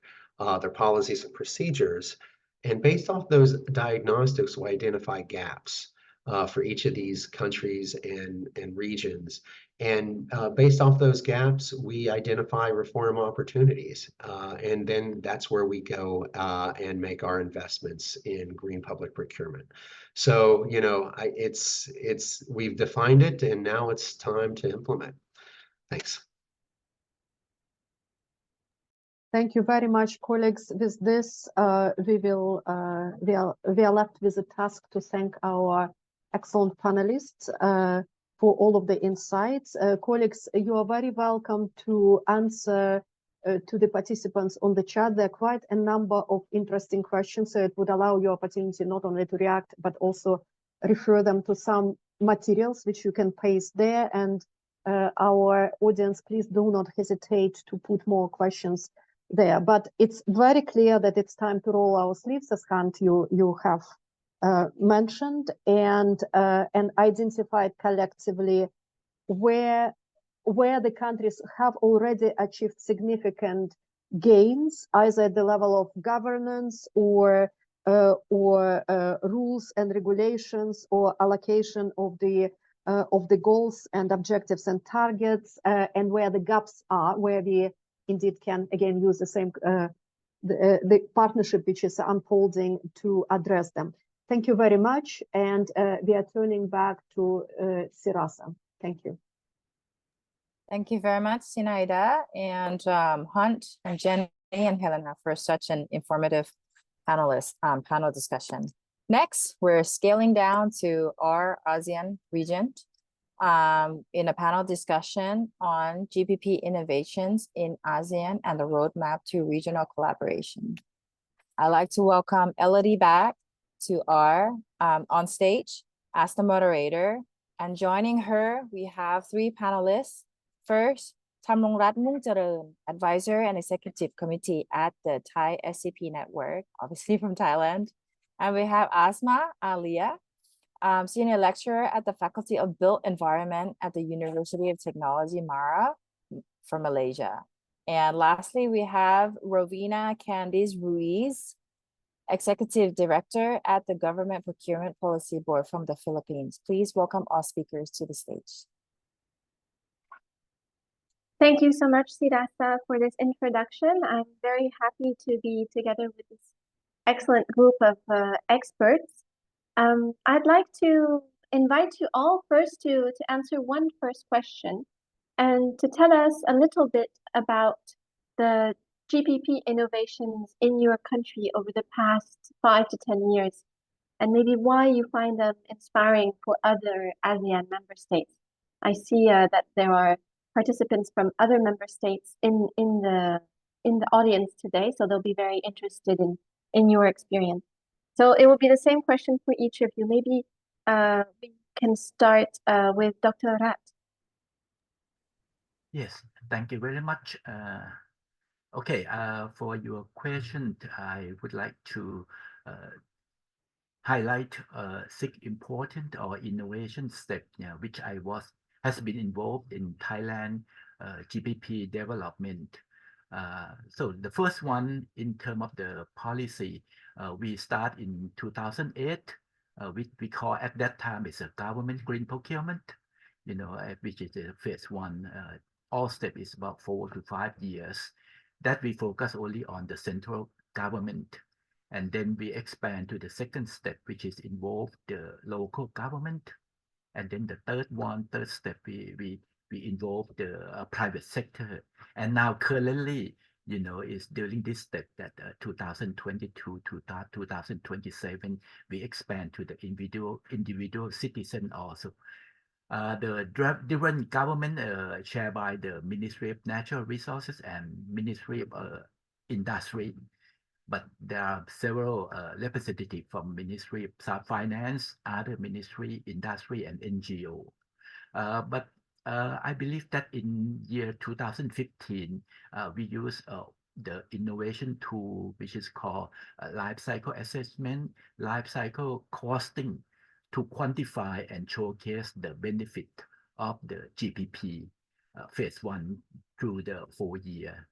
their policies and procedures. And based off those diagnostics, we identify gaps for each of these countries and regions. And based off those gaps, we identify reform opportunities. And then that's where we go and make our investments in green public procurement. So, you know, we've defined it and now it's time to implement. Thanks.
Thank you very much, colleagues. With this, we are left with a task to thank our excellent panelists for all of the insights. Colleagues, you are very welcome to answer to the participants on the chat. There are quite a number of interesting questions, so it would allow you opportunity not only to react, but also refer them to some materials which you can paste there. And our audience, please do not hesitate to put more questions there. But it's very clear that it's time to roll our sleeves, as Hunt you have mentioned, and identified collectively where the countries have already achieved significant gains, either at the level of governance or rules and regulations or allocation of the goals and objectives and targets, and where the gaps are, where we indeed can again use the same the partnership which is unfolding to address them. Thank you very much, and we are turning back to Sirasa. Thank you.
Thank you very much, Sinaida and Hunt and Jenny and Helena for such an informative panel discussion. Next, we're scaling down to our ASEAN region in a panel discussion on GPP innovations in ASEAN and the roadmap to regional collaboration. I'd like to welcome Elodie back to our on stage as the moderator, and joining her, we have three panelists. First, Thamrongrat Mungchareun, Advisor and Executive Committee at the Thai SCP Network, obviously from Thailand. And we have Asma Alia, Senior Lecturer at the Faculty of Built Environment at the University of Technology, Mara, from Malaysia. And lastly, we have Rovina Candice Ruiz, Executive Director at the Government Procurement Policy Board from the Philippines. Please welcome all speakers to the stage.
Thank you so much, Sirasa, for this introduction. I'm very happy to be together with this excellent group of experts. I'd like to invite you all first to answer one first question and to tell us a little bit about the GPP innovations in your country over the past 5 to 10 years, and maybe why you find them inspiring for other ASEAN member states. I see that there are participants from other member states in the audience today, so they'll be very interested in your experience. So it will be the same question for each of you. Maybe we can start with Dr. Rat.
Yes, thank you very much. Okay, for your question, I would like to highlight 6 important or innovation steps, which has been involved in Thailand GPP development. So the first one, in terms of the policy, we start in 2008, which we call at that time is a government green procurement, which is the phase 1. All step is about 4 to 5 years. That we focus only on the central government. And then we expand to the second step, which is involve the local government. And then the third step, we involve the private sector. And now currently, is during this step that 2022 to 2027, we expand to the individual citizen also. The different government shared by the Ministry of Natural Resources and Ministry of Industry. But there are several representatives from Ministry of Finance, other ministry, industry, and NGO. But I believe that in year 2015, we use the innovation tool, which is called life cycle assessment, life cycle costing, to quantify and showcase the benefit of the GPP phase 1 through the 4 year.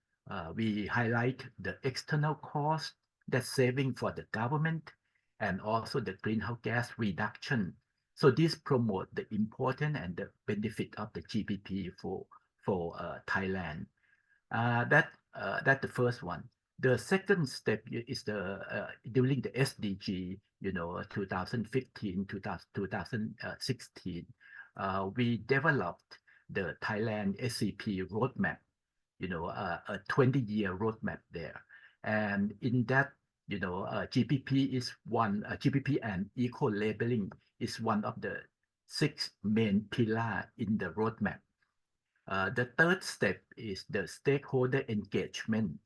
We highlight the external cost, that's saving for the government, and also the greenhouse gas reduction. So this promote the importance and the benefit of the GPP for Thailand. That's the first one. The second step is the during the SDG, 2015 to 2016, we developed the Thailand SCP roadmap, a 20-year roadmap there. And in that, GPP is one, GPP and eco-labeling is one of the 6 main pillars in the roadmap. The third step is the stakeholder engagement.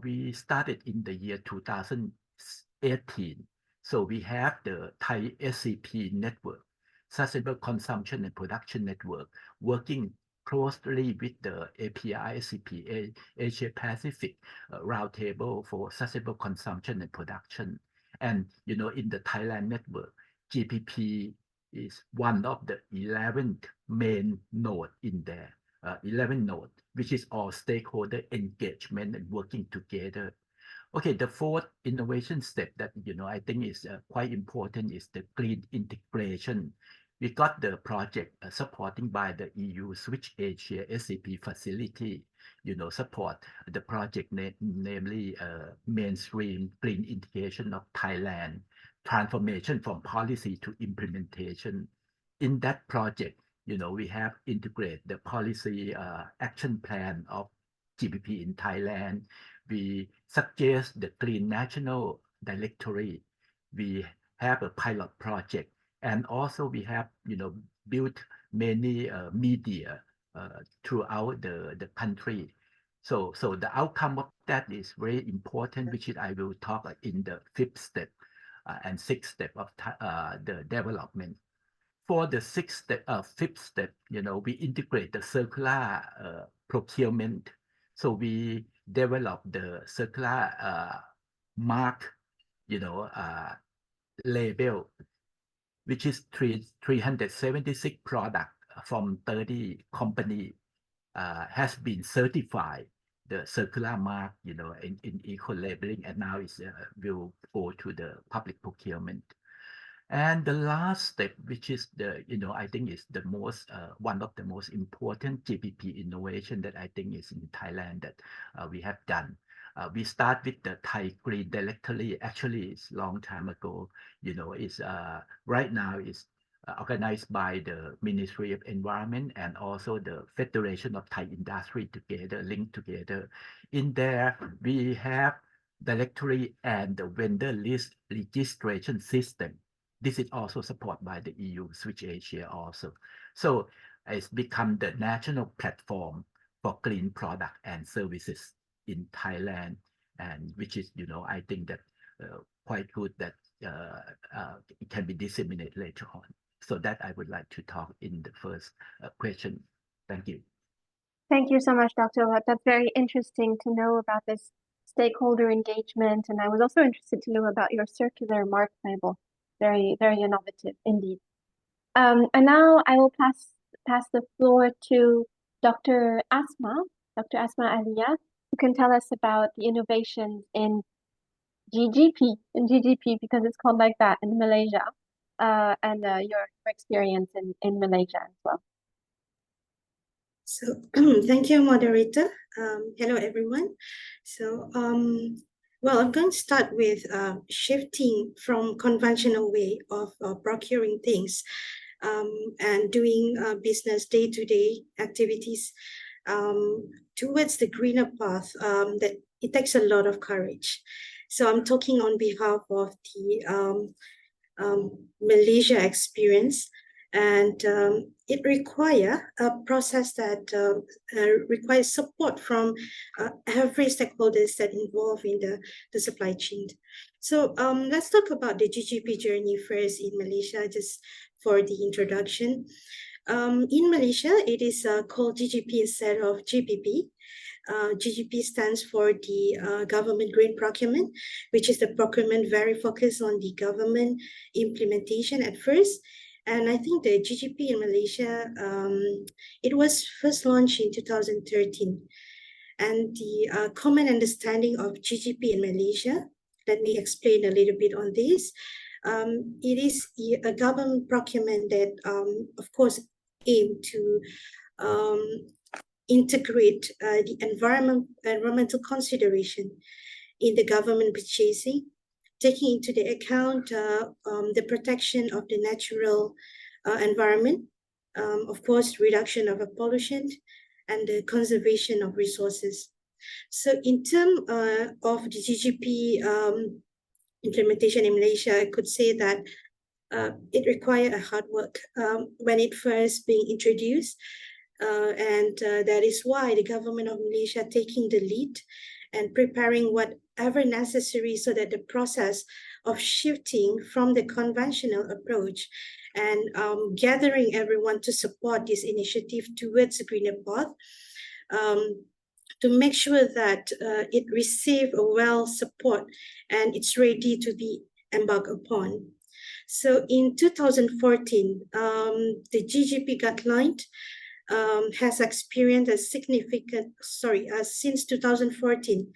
We started in the year 2018. So we have the Thai SCP network, Sustainable Consumption and Production Network, working closely with the API SCP, Asia Pacific Roundtable for Sustainable Consumption and Production. And, in the Thailand network, GPP is one of the 11 main node in there, 11 node, which is all stakeholder engagement and working together. Okay, the fourth innovation step that, I think is quite important is the green integration. We got the project supporting by the EU Switch Asia SCP facility, support the project namely mainstream green integration of Thailand, transformation from policy to implementation. In that project, we have integrated the policy action plan of GPP in Thailand. We suggest the Green National Directory. We have a pilot project, and also we have, built many media throughout the country. So the outcome of that is very important, which I will talk in the 5th step and 6th step of the development. For the 5th step, we integrate the circular procurement. So we develop the circular mark, label, which is 376 products from 30 companies has been certified the circular mark, in eco-labeling, and now is will go to the public procurement. And the last step, which is the, I think is the most, one of the most important GPP innovation that I think is in Thailand that we have done. We start with the Thai Green Directory. Actually, it's a long time ago. It's right now is organized by the Ministry of Environment and also the Federation of Thai Industry together, linked together. In there, we have directory and the vendor list registration system. This is also supported by the EU Switch Asia also. So it's become the national platform for green product and services in Thailand, and which is, I think that quite good that it can be disseminated later on. So that I would like to talk in the first question. Thank you.
Thank you so much, Dr. Wat. That's very interesting to know about this stakeholder engagement. And I was also interested to know about your circular mark label. Very, very innovative indeed. And now I will pass the floor to Dr. Asma Aliyah, who can tell us about the innovations in GGP, because it's called like that in Malaysia, and your experience in Malaysia as well.
So thank you, moderator. Hello, everyone. So, well, I'm going to start with shifting from conventional way of procuring things and doing business day-to-day activities towards the greener path. That it takes a lot of courage. So I'm talking on behalf of the Malaysia experience. And it requires a process that requires support from every stakeholders that involved in the supply chain. So let's talk about the GGP journey first in Malaysia, just for the introduction. In Malaysia, it is called GGP instead of GPP. GGP stands for the Government Green Procurement, which is the procurement very focused on the government implementation at first. And I think the GGP in Malaysia, it was first launched in 2013. And the common understanding of GGP in Malaysia, let me explain a little bit on this. It is a government procurement that, of course, aim to integrate the environmental consideration in the government purchasing, taking into the account the protection of the natural environment, of course, reduction of pollution, and the conservation of resources. So in terms of the GGP implementation in Malaysia, I could say that it required a hard work when it first being introduced. And that is why the government of Malaysia taking the lead and preparing whatever necessary so that the process of shifting from the conventional approach and gathering everyone to support this initiative towards a greener path, to make sure that it receive a well support and it's ready to be embarked upon. So in 2014, the GGP guideline has experienced a significant, since 2014,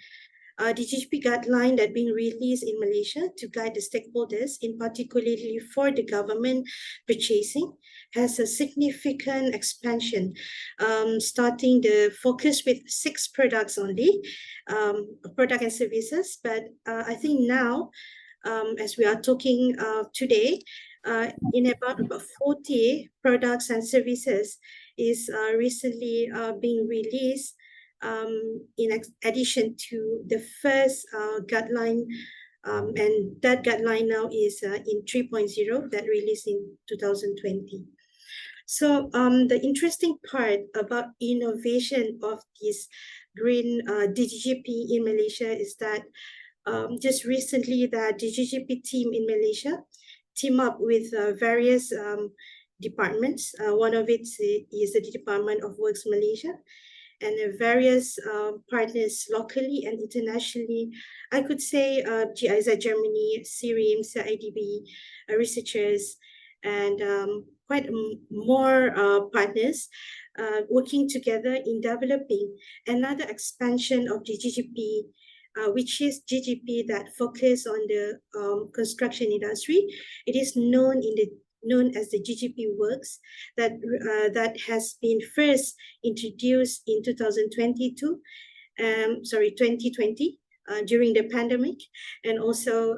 the GGP guideline that been released in Malaysia to guide the stakeholders, in particularly for the government purchasing, has a significant expansion, starting the focus with 6 products only, product and services. But I think now, as we are talking today, in about 40 products and services is recently being released, in addition to the first guideline, and that guideline now is in 3.0 that released in 2020. So the interesting part about innovation of this green DGGP in Malaysia is that just recently the DGGP team in Malaysia team up with various departments. One of it is the Department of Works Malaysia, and various partners locally and internationally. I could say GIZ Germany, CIRIM, CIDB, researchers, and quite more partners working together in developing another expansion of the GGP, which is GGP that focus on the construction industry. It is known as the GGP Works that has been first introduced in 2020 during the pandemic, and also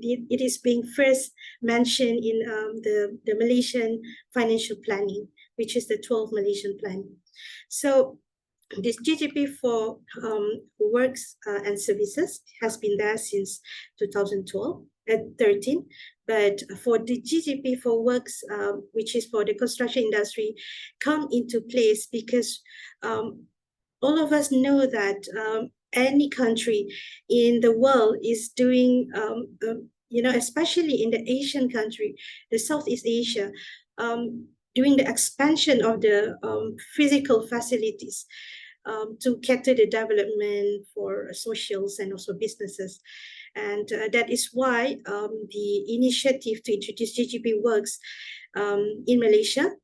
it is being first mentioned in the Malaysian financial planning, which is the 12th Malaysian plan. So this GGP for works and services has been there since 2013, but for the GGP for works, which is for the construction industry, come into place because all of us know that any country in the world is doing, especially in the Asian country, the Southeast Asia, doing the expansion of the physical facilities to cater the development for socials and also businesses. And that is why the initiative to introduce GGP Works in Malaysia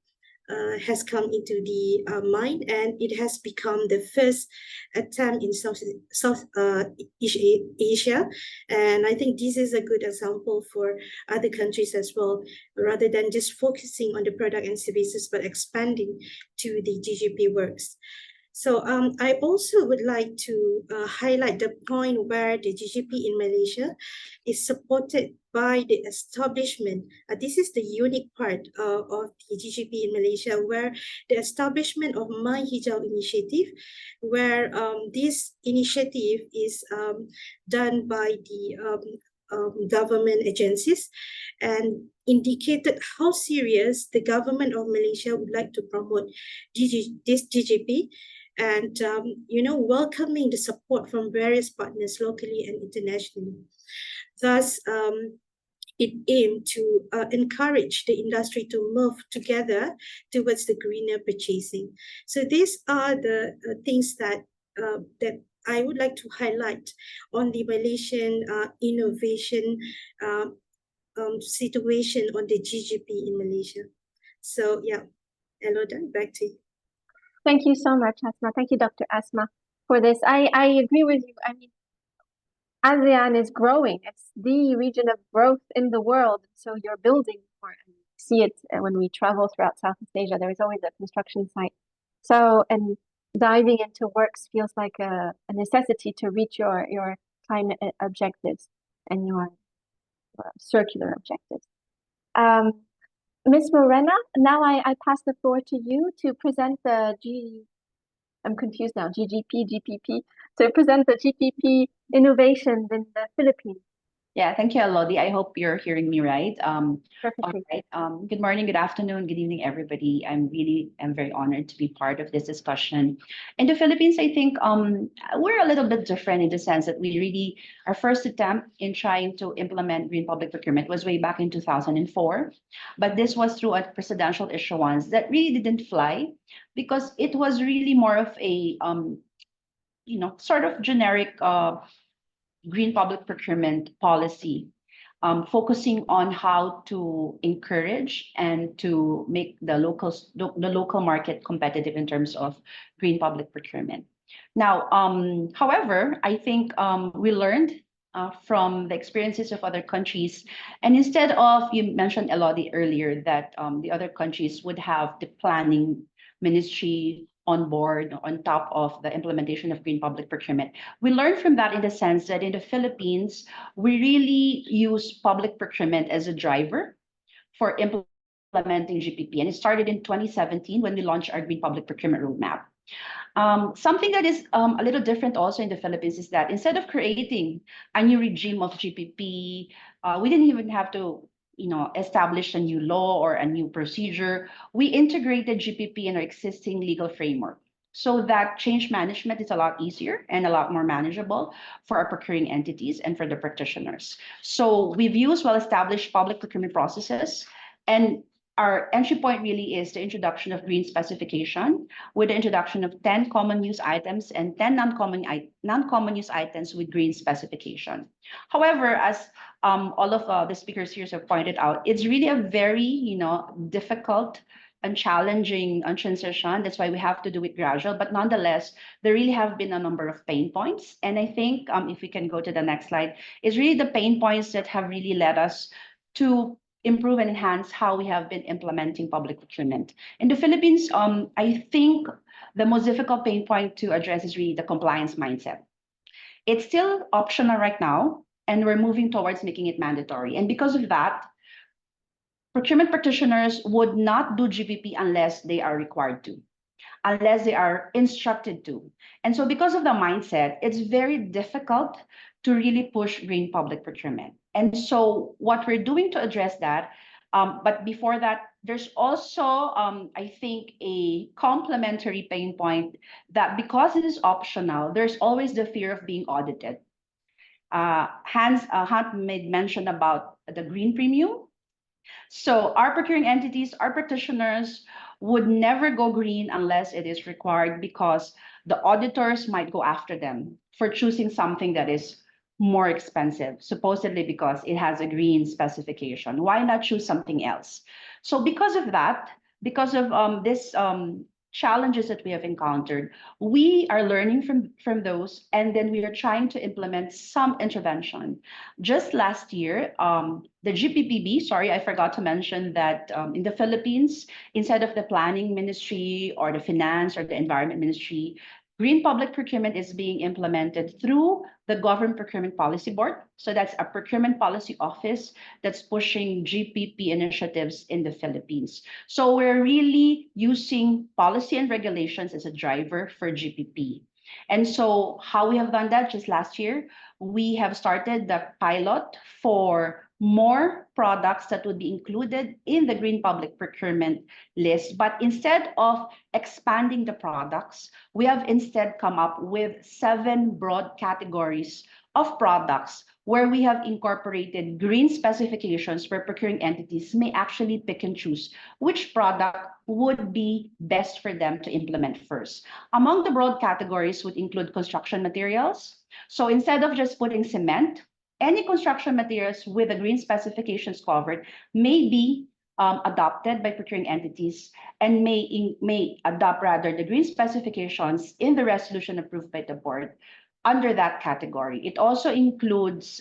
has come into the mind, and it has become the first attempt in South Asia. And I think this is a good example for other countries as well, rather than just focusing on the product and services, but expanding to the GGP Works. So I also would like to highlight the point where the GGP in Malaysia is supported by the establishment. This is the unique part of the GGP in Malaysia, where the establishment of My Hijau initiative, where this initiative is done by the government agencies, and indicated how serious the government of Malaysia would like to promote this GGP, and welcoming the support from various partners locally and internationally. Thus, it aimed to encourage the industry to move together towards the greener purchasing. So these are the things that I would like to highlight on the Malaysian innovation situation on the GGP in Malaysia. So yeah, Eloda, back to you.
Thank you so much, Asma. Thank you, Dr. Asma, for this. I agree with you. I mean, ASEAN is growing. It's the region of growth in the world. So you're building for it. And see it when we travel throughout Southeast Asia. There is always a construction site. So, and diving into works feels like a necessity to reach your climate objectives and your circular objectives. Ms. Morena, now I pass the floor to you to present the I'm confused now, GPP, to present the GPP innovations in the Philippines.
Yeah, thank you, Elodie. I hope you're hearing me right.
Perfectly.
All right. Good morning, good afternoon, good evening, everybody. I'm very honored to be part of this discussion. In the Philippines, I think we're a little bit different in the sense that our first attempt in trying to implement green public procurement was way back in 2004. But this was through a presidential issuance that really didn't fly because it was really more of a, sort of generic green public procurement policy, focusing on how to encourage and to make the local market competitive in terms of green public procurement. Now, however, I think we learned from the experiences of other countries, and instead of, you mentioned, Elodie, earlier that the other countries would have the planning ministry on board on top of the implementation of green public procurement. We learned from that in the sense that in the Philippines, we really use public procurement as a driver for implementing GPP. And it started in 2017 when we launched our green public procurement roadmap. Something that is a little different also in the Philippines is that instead of creating a new regime of GPP, we didn't even have to establish a new law or a new procedure. We integrated GPP in our existing legal framework so that change management is a lot easier and a lot more manageable for our procuring entities and for the practitioners. So we've used well-established public procurement processes, and our entry point really is the introduction of green specification with the introduction of 10 common use items and 10 non-common use items with green specification. However, as all of the speakers here have pointed out, it's really a very difficult and challenging transition. That's why we have to do it gradual. But nonetheless, there really have been a number of pain points. And I think if we can go to the next slide, it's really the pain points that have really led us to improve and enhance how we have been implementing public procurement. In the Philippines, I think the most difficult pain point to address is really the compliance mindset. It's still optional right now, and we're moving towards making it mandatory. And because of that, procurement practitioners would not do GPP unless they are required to, unless they are instructed to. And so because of the mindset, it's very difficult to really push green public procurement. And so what we're doing to address that, but before that, there's also, I think, a complementary pain point that because it is optional, there's always the fear of being audited. Hans made mention about the green premium. So our procuring entities, our practitioners would never go green unless it is required because the auditors might go after them for choosing something that is more expensive, supposedly because it has a green specification. Why not choose something else? So because of that, because of this challenges that we have encountered, we are learning from those, and then we are trying to implement some intervention. Just last year, the GPPB, sorry, I forgot to mention that in the Philippines, instead of the planning ministry or the finance or the environment ministry, green public procurement is being implemented through the Government Procurement Policy Board. So that's a procurement policy office that's pushing GPP initiatives in the Philippines. So we're really using policy and regulations as a driver for GPP. And so how we have done that just last year, we have started the pilot for more products that would be included in the green public procurement list. But instead of expanding the products, we have instead come up with 7 broad categories of products where we have incorporated green specifications where procuring entities may actually pick and choose which product would be best for them to implement first. Among the broad categories would include construction materials. So instead of just putting cement, any construction materials with the green specifications covered may be adopted by procuring entities and may adopt rather the green specifications in the resolution approved by the board under that category. It also includes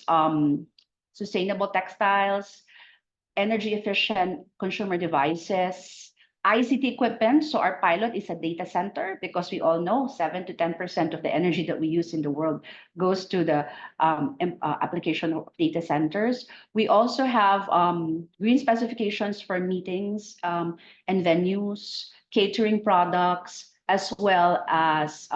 sustainable textiles, energy efficient consumer devices, ICT equipment. So our pilot is a data center because we all know 7 to 10% of the energy that we use in the world goes to the application of data centers. We also have green specifications for meetings and venues, catering products, as well as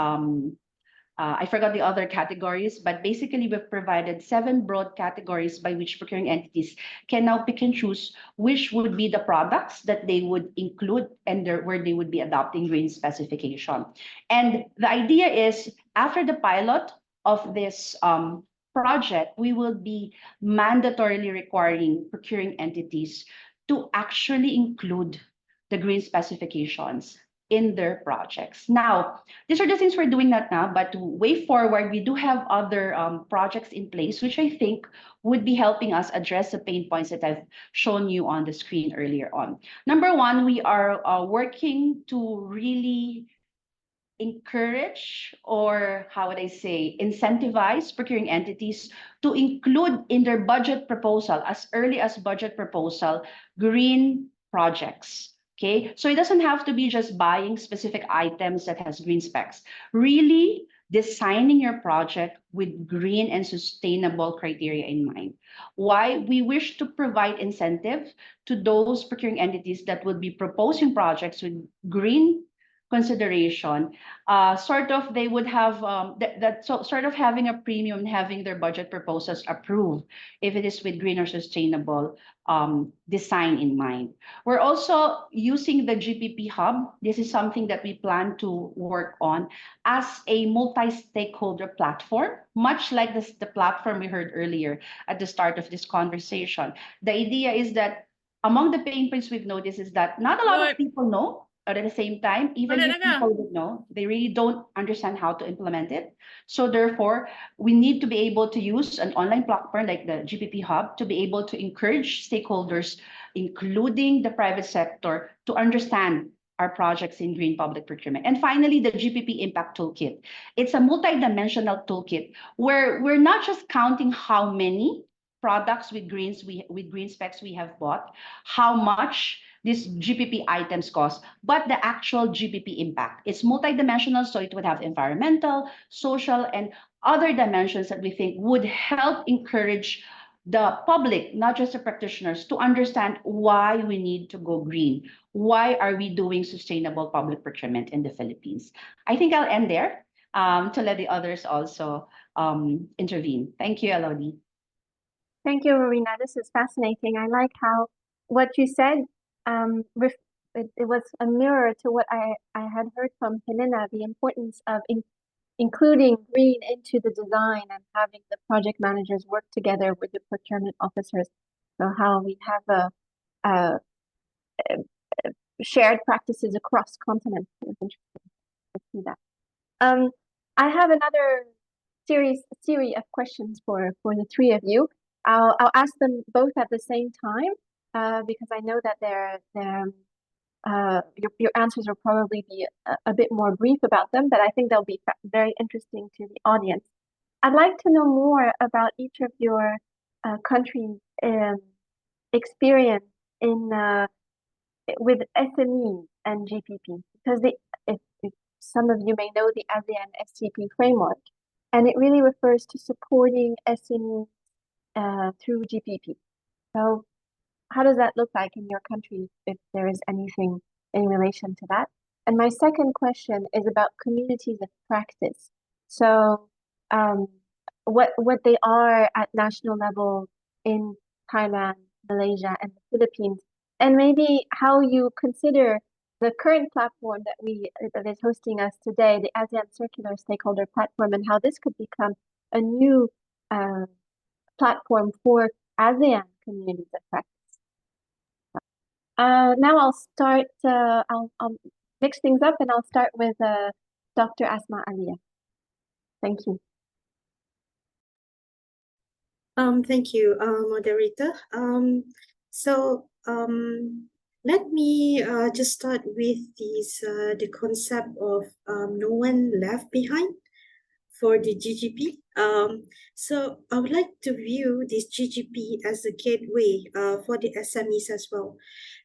I forgot the other categories, but basically we've provided 7 broad categories by which procuring entities can now pick and choose which would be the products that they would include and where they would be adopting green specification. And the idea is after the pilot of this project, we will be mandatorily requiring procuring entities to actually include the green specifications in their projects. Now, these are the things we're doing that now, but way forward, we do have other projects in place, which I think would be helping us address the pain points that I've shown you on the screen earlier on. Number one, we are working to really encourage, or how would I say, incentivize procuring entities to include in their budget proposal, as early as budget proposal, green projects. Okay, so it doesn't have to be just buying specific items that has green specs. Really designing your project with green and sustainable criteria in mind. Why? We wish to provide incentive to those procuring entities that would be proposing projects with green consideration, they would have sort of having a premium, having their budget proposals approved if it is with green or sustainable design in mind. We're also using the GPP hub. This is something that we plan to work on as a multi-stakeholder platform, much like the platform we heard earlier at the start of this conversation. The idea is that among the pain points we've noticed is that not a lot of people know, but at the same time, even if people would know, they really don't understand how to implement it. So therefore, we need to be able to use an online platform like the GPP Hub to be able to encourage stakeholders, including the private sector, to understand our projects in green public procurement. And finally, the GPP Impact Toolkit. It's a multi-dimensional toolkit where we're not just counting how many products with green specs we have bought, how much these GPP items cost, but the actual GPP impact. It's multidimensional, so it would have environmental, social, and other dimensions that we think would help encourage the public, not just the practitioners, to understand why we need to go green. Why are we doing sustainable public procurement in the Philippines? I think I'll end there to let the others also intervene. Thank you, Elodie.
Thank you, Marina. This is fascinating. I like how what you said, it was a mirror to what I had heard from Helena, the importance of including green into the design and having the project managers work together with the procurement officers. So how we have a shared practices across continents. It's interesting to see that. I have another series of questions for the three of you. I'll ask them both at the same time because I know that your answers will probably be a bit more brief about them, but I think they'll be very interesting to the audience. I'd like to know more about each of your countries' experience with SMEs and GPP, because if some of you may know the ASEAN SCP framework, and it really refers to supporting SMEs through GPP. So how does that look like in your country, if there is anything in relation to that? And my second question is about communities of practice. So what they are at national level in Thailand, Malaysia, and the Philippines, and maybe how you consider the current platform that is hosting us today, the ASEAN Circular Stakeholder Platform, and how this could become a new platform for ASEAN communities of practice. Now I'll start, I'll mix things up and I'll start with Dr. Asma Alia. Thank you.
Thank you, moderator. Let me just start with the concept of no one left behind for the GGP. So I would like to view this GGP as a gateway for the SMEs as well,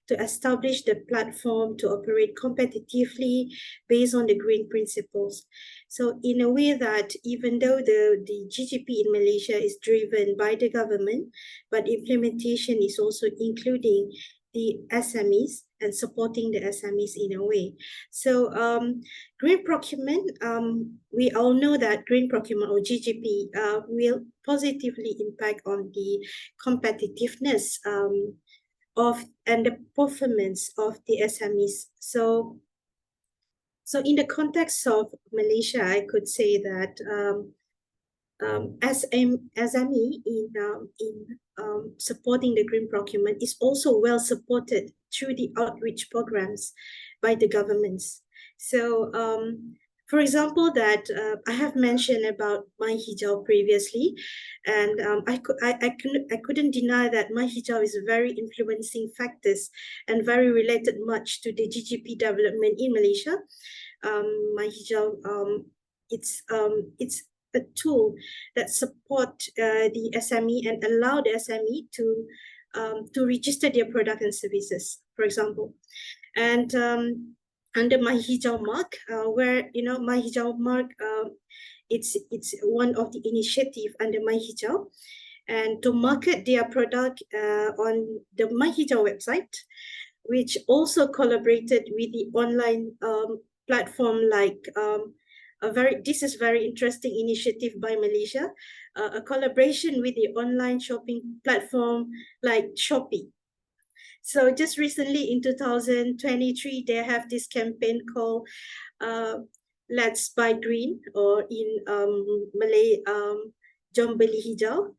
to establish the platform to operate competitively based on the green principles. So in a way that even though the GGP in Malaysia is driven by the government, but implementation is also including the SMEs and supporting the SMEs in a way. So green procurement, we all know that green procurement or GGP will positively impact on the competitiveness and the performance of the SMEs. So in the context of Malaysia, I could say that SME in supporting the green procurement is also well supported through the outreach programs by the governments. So for example, that I have mentioned about My Hijau previously, and I couldn't deny that My Hijau is very influencing factors and very related much to the GGP development in Malaysia. My Hijau, it's a tool that support the SME and allow the SME to register their product and services, for example, and under My Hijau mark, where My Hijau mark, it's one of the initiative under My Hijau, and to market their product on the My Hijau website, which also collaborated with the online platform like this is very interesting initiative by Malaysia, a collaboration with the online shopping platform like Shopee. So just recently in 2023, they have this campaign called Let's Buy Green, or in Malay, Jom Beli Hijau,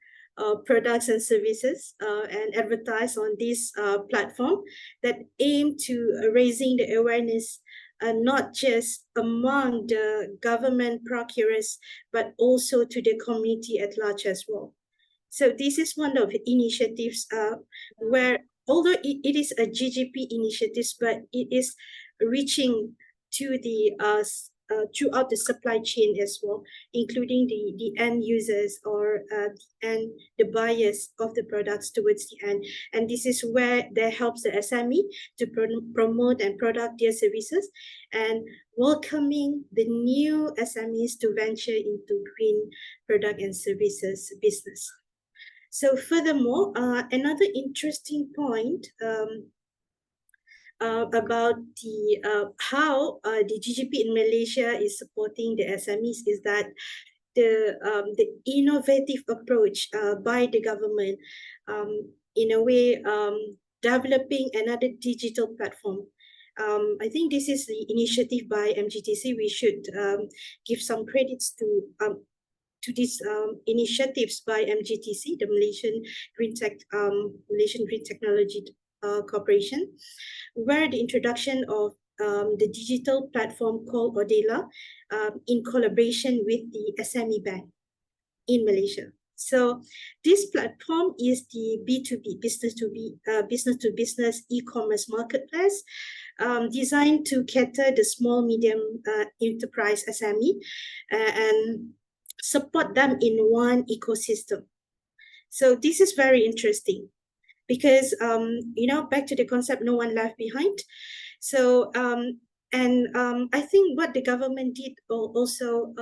products and services, and advertise on this platform that aim to raising the awareness not just among the government procurers, but also to the community at large as well. So this is one of the initiatives where, although it is a GGP initiative, but it is reaching to the throughout the supply chain as well, including the end users or and the buyers of the products towards the end. And this is where that helps the SME to promote and product their services, and welcoming the new SMEs to venture into green product and services business. So furthermore, another interesting point about the how the GGP in Malaysia is supporting the SMEs is that the innovative approach by the government, in a way, developing another digital platform. I think this is the initiative by MGTC. We should give some credits to these initiatives by MGTC, the Malaysian Green Technology Corporation, where the introduction of the digital platform called Odela in collaboration with the SME Bank in Malaysia. So this platform is the B2B, business to business e-commerce marketplace designed to cater the small, medium enterprise SME and support them in one ecosystem. So this is very interesting because, back to the concept, no one left behind. So, I think what the government did also,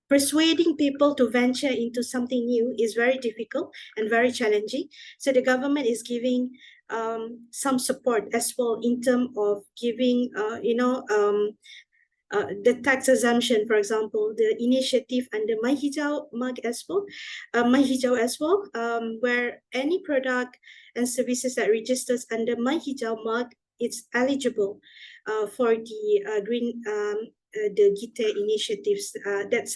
persuading people to venture into something new is very difficult and very challenging. So the government is giving some support as well in terms of giving, the tax exemption, for example, the initiative under My Hijau mark as well, where any product and services that registers under My Hijau mark, it's eligible for the green the GTE initiatives. That's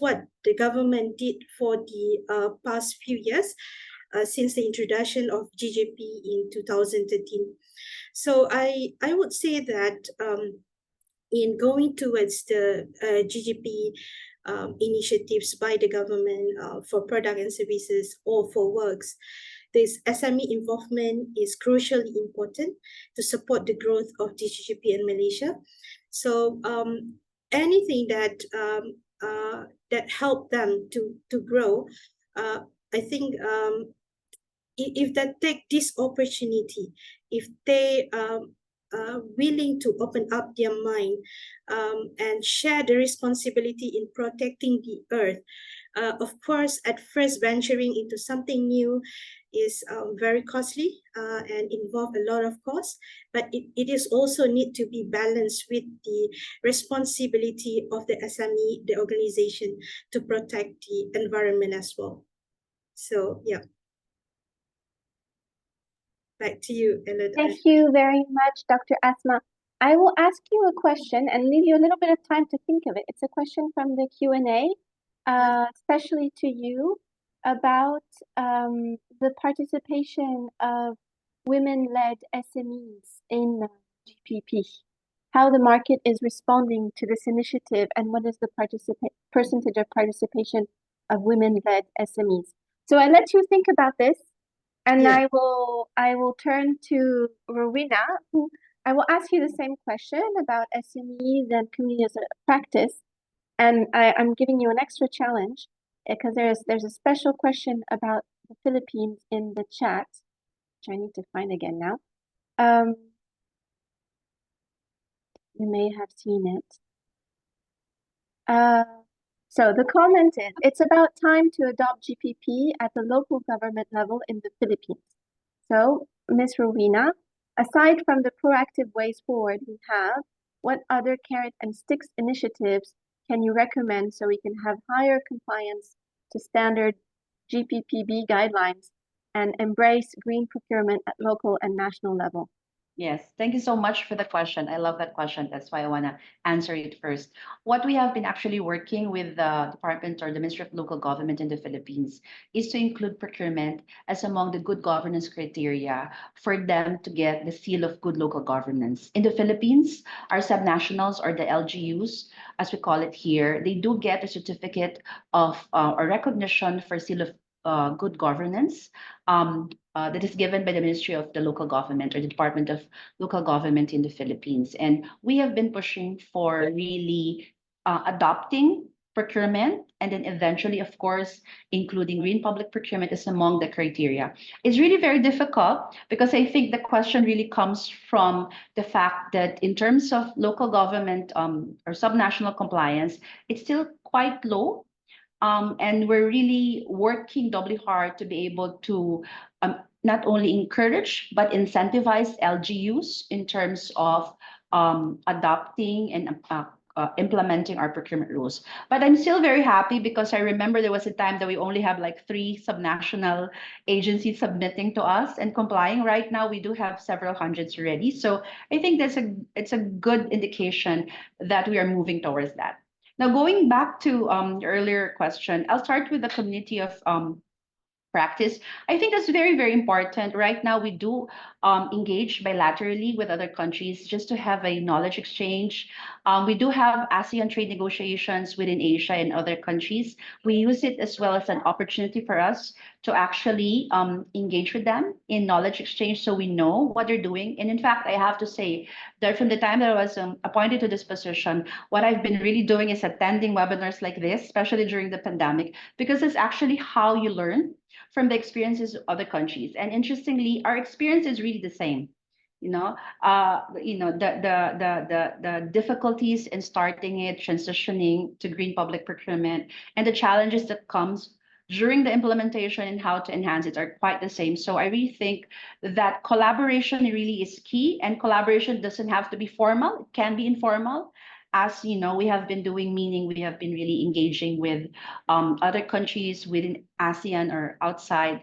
what the government did for the past few years since the introduction of GGP in 2013. So I would say that in going towards the GGP initiatives by the government for product and services or for works, this SME involvement is crucially important to support the growth of the GGP in Malaysia. So anything that that help them to grow, I think if they take this opportunity, if they willing to open up their mind and share the responsibility in protecting the earth. Of course, at first venturing into something new is very costly and involve a lot of costs, but it is also need to be balanced with the responsibility of the SME, the organization, to protect the environment as well. So yeah. Back to you, Ellen.
Thank you very much, Dr. Asma. I will ask you a question and leave you a little bit of time to think of it. It's a question from the Q&A, especially to you, about the participation of women-led SMEs in GPP, how the market is responding to this initiative, and what is the percentage of participation of women-led SMEs. So I let you think about this. And I will turn to Rowena, who I will ask you the same question about SMEs and community as a practice. And I'm giving you an extra challenge because there's a special question about the Philippines in the chat, which I need to find again now. You may have seen it. So the comment is, it's about time to adopt GPP at the local government level in the Philippines. So, Ms. Rowena, aside from the proactive ways forward we have, what other carrot and sticks initiatives can you recommend so we can have higher compliance to standard GPPB guidelines and embrace green procurement at local and national level?
Yes, thank you so much for the question. I love that question. That's why I want to answer it first. What we have been actually working with the department or the Ministry of Local Government in the Philippines is to include procurement as among the good governance criteria for them to get the seal of good local governance. In the Philippines, our subnationals or the LGUs, as we call it here, they do get a certificate of or recognition for seal of good governance that is given by the Ministry of the Local Government or the Department of Local Government in the Philippines. And we have been pushing for really adopting procurement and then eventually, of course, including green public procurement is among the criteria. It's really very difficult because I think the question really comes from the fact that in terms of local government or subnational compliance, it's still quite low. And we're really working doubly hard to be able to not only encourage, but incentivize LGUs in terms of adopting and implementing our procurement rules. But I'm still very happy because I remember there was a time that we only have like 3 subnational agencies submitting to us and complying. Right now, we do have several hundreds already. So I think it's a good indication that we are moving towards that. Now, going back to the earlier question, I'll start with the community of practice. I think that's very, very important. Right now, we do engage bilaterally with other countries just to have a knowledge exchange. We do have ASEAN trade negotiations within Asia and other countries. We use it as well as an opportunity for us to actually engage with them in knowledge exchange so we know what they're doing. And in fact, I have to say that from the time that I was appointed to this position, what I've been really doing is attending webinars like this, especially during the pandemic, because it's actually how you learn from the experiences of other countries. And interestingly, our experience is really the same. The difficulties in starting it, transitioning to green public procurement, and the challenges that comes during the implementation and how to enhance it are quite the same. So I really think that collaboration really is key, and collaboration doesn't have to be formal. It can be informal. as you know, we have been doing, meaning we have been really engaging with other countries within ASEAN or outside.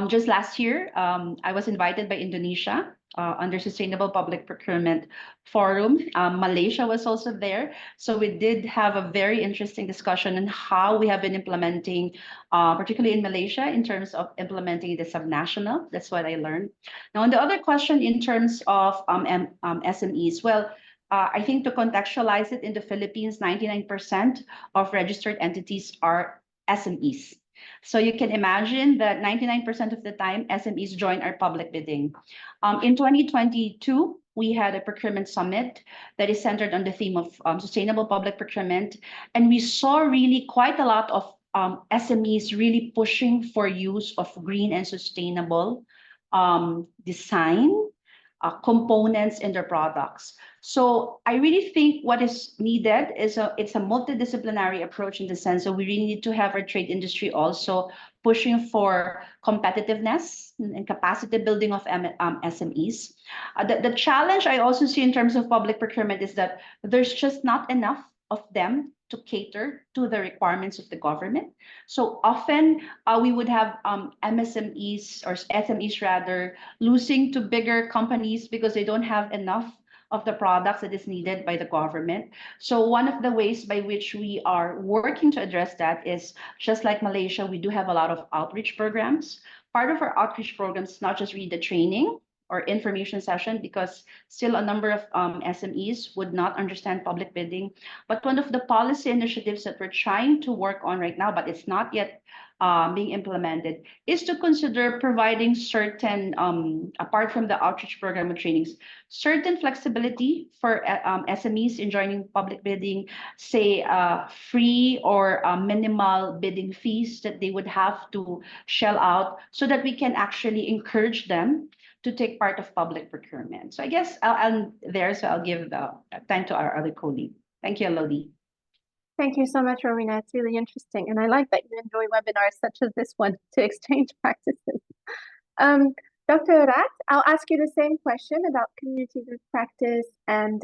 Just last year, I was invited by Indonesia under Sustainable Public Procurement Forum. Malaysia was also there. So we did have a very interesting discussion on how we have been implementing, particularly in Malaysia, in terms of implementing the subnational. That's what I learned. Now, on the other question, in terms of SMEs, well, I think to contextualize it, in the Philippines, 99% of registered entities are SMEs. So you can imagine that 99% of the time, SMEs join our public bidding. In 2022, we had a procurement summit that is centered on the theme of sustainable public procurement. And we saw really quite a lot of SMEs really pushing for use of green and sustainable design components in their products. So I really think what is needed is it's a multidisciplinary approach, in the sense that we really need to have our trade industry also pushing for competitiveness and capacity building of SMEs. The challenge I also see in terms of public procurement is that there's just not enough of them to cater to the requirements of the government. So often we would have MSMEs or SMEs rather losing to bigger companies because they don't have enough of the products that is needed by the government. So one of the ways by which we are working to address that is, just like Malaysia, we do have a lot of outreach programs. Part of our outreach programs is not just read the training or information session, because still a number of SMEs would not understand public bidding. But one of the policy initiatives that we're trying to work on right now, but it's not yet being implemented, is to consider providing certain, apart from the outreach program and trainings, certain flexibility for SMEs in joining public bidding, say free or minimal bidding fees that they would have to shell out, so that we can actually encourage them to take part of public procurement. So I guess I'll give the time to our other colleague. Thank you, Lodi.
Thank you so much, Rowena. It's really interesting. And I like that you enjoy webinars such as this one to exchange practices. Dr. Rat, I'll ask you the same question about communities of practice and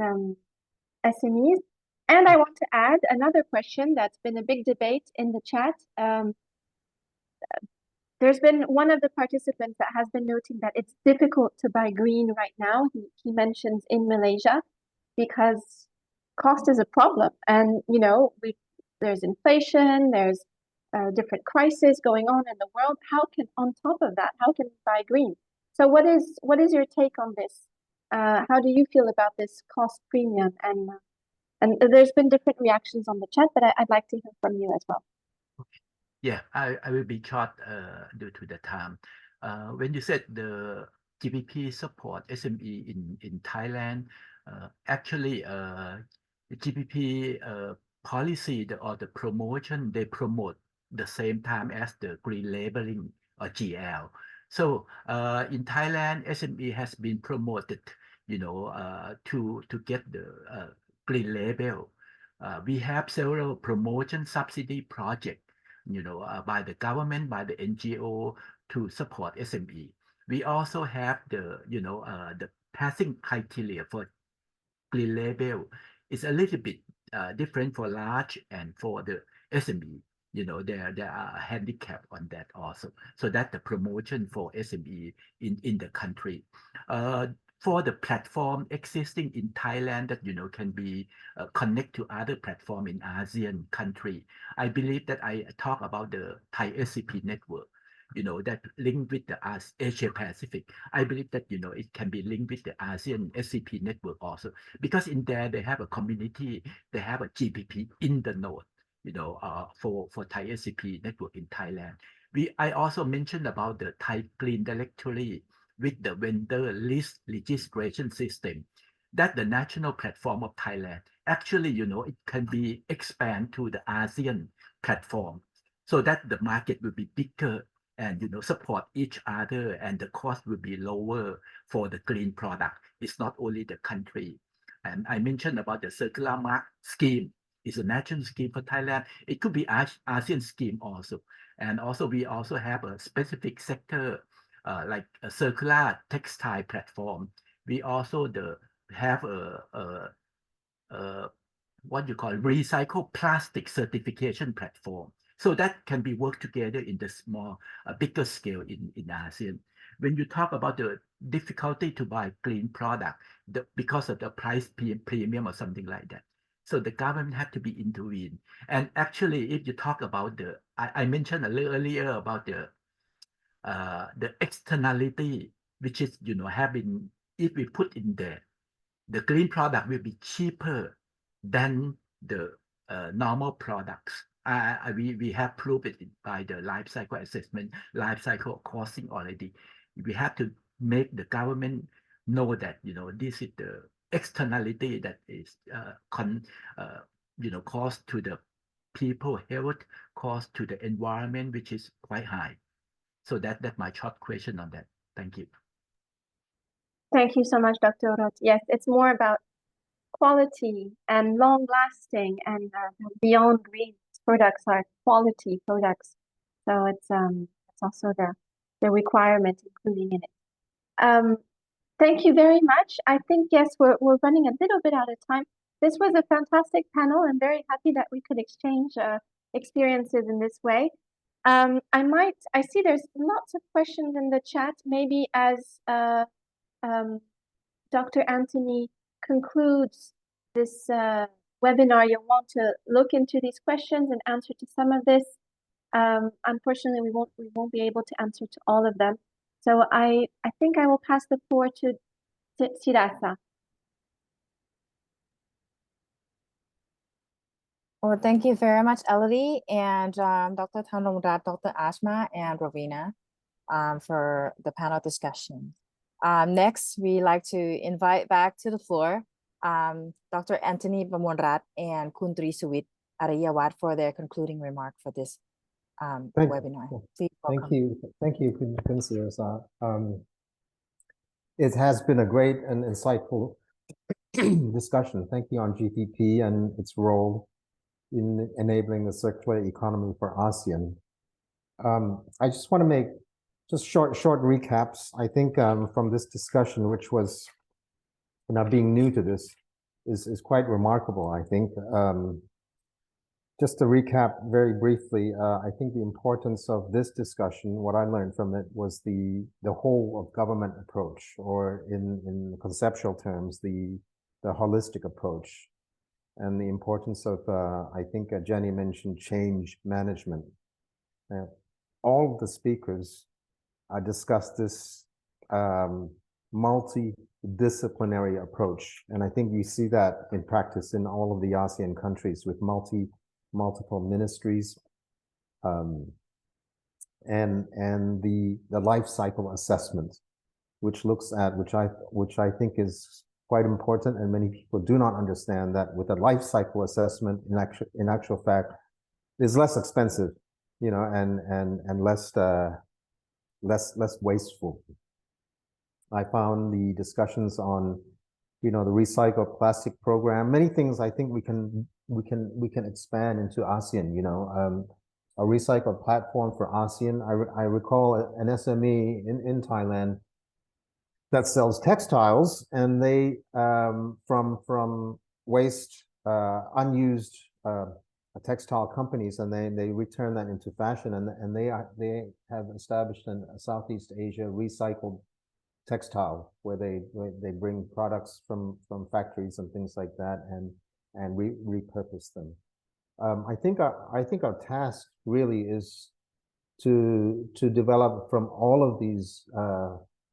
SMEs. And I want to add another question that's been a big debate in the chat. There's been one of the participants that has been noting that it's difficult to buy green right now. He mentions in Malaysia, because cost is a problem. And, you know, there's inflation, there's different crises going on in the world. How can, on top of that, how can we buy green? So what is your take on this? How do you feel about this cost premium? And there's been different reactions on the chat, but I'd like to hear from you as well.
Yeah, I will be short due to the time. When you said the GPP support SME in Thailand, actually the GPP policy or the promotion, they promote the same time as the green labeling or GL. So in Thailand, SME has been promoted, you know, to get the green label. We have several promotion subsidy projects, you know, by the government, by the NGO to support SME. We also have the, you know, the passing criteria for green label is a little bit different for large and for the SME. You know, there are a handicap on that also. So that's the promotion for SME in the country. For the platform existing in Thailand that, you know, can be connect to other platform in ASEAN country, I believe that I talk about the Thai SCP network, you know, that linked with the Asia Pacific. I believe that, you know, it can be linked with the ASEAN SCP network also, because in there they have a community, they have a GPP in the node, you know, for Thai SCP network in Thailand. I also mentioned about the Thai Green Directory with the vendor list registration system, that the national platform of Thailand, actually, you know, it can be expand to the ASEAN platform, so that the market will be bigger and, you know, support each other, and the cost will be lower for the green product. It's not only the country. And I mentioned about the circular mark scheme. It's a national scheme for Thailand. It could be ASEAN scheme also. And also we also have a specific sector like a circular textile platform. We also have a what you call recycled plastic certification platform. So that can be worked together in the bigger scale in ASEAN. When you talk about the difficulty to buy clean product because of the price premium or something like that. So the government have to be intervened. And actually, if you talk about I mentioned a little earlier about the externality, which is, having, if we put in there, the green product will be cheaper than the normal products. We have proved it by the life cycle assessment, life cycle costing already. We have to make the government know that, this is the externality that is cost to the people health, cost to the environment, which is quite high. So that's my short question on that. Thank you.
Thank you so much, Dr. Orot. Yes, it's more about quality and long lasting, and beyond green products are quality products. So it's also the requirement including in it. Thank you very much. I think, yes, we're running a little bit out of time. This was a fantastic panel. I'm very happy that we could exchange experiences in this way. I see there's lots of questions in the chat. Maybe as Dr. Anthony concludes this webinar, you'll want to look into these questions and answer to some of this. Unfortunately, we won't be able to answer to all of them. So I think I will pass the floor to Sirasa.
Well, thank you very much, Elodie, and Dr. Thanlongrat, Dr. Ashma, and Ravina for the panel discussion. Next, we like to invite back to the floor Dr. Anthony Bamonrat and Kun Trisawit Ariyawat for their concluding remark for this webinar. Please welcome.
Thank you, Kun Sirasa. It has been a great and insightful discussion. Thank you on GPP and its role in enabling the circular economy for ASEAN. I just want to make just short recaps. I think from this discussion, which was, being new to this, is quite remarkable, I think. Just to recap very briefly, I think the importance of this discussion, what I learned from it, was the whole of government approach, or in conceptual terms, the holistic approach, and the importance of, I think Jenny mentioned, change management. All of the speakers discussed this multidisciplinary approach, and I think you see that in practice in all of the ASEAN countries with multiple ministries, and the life cycle assessment, which looks at which I think is quite important, and many people do not understand that with a life cycle assessment, in actual fact, is less expensive, and less wasteful. I found the discussions on, the recycled plastic program, many things I think we can expand into ASEAN. A recycled platform for ASEAN. I recall an SME in Thailand that sells textiles, and they from waste, unused textile companies, and they return that into fashion, and they have established in Southeast Asia recycled textile, where they bring products from factories and things like that, and repurpose them. I think our task really is to develop from all of these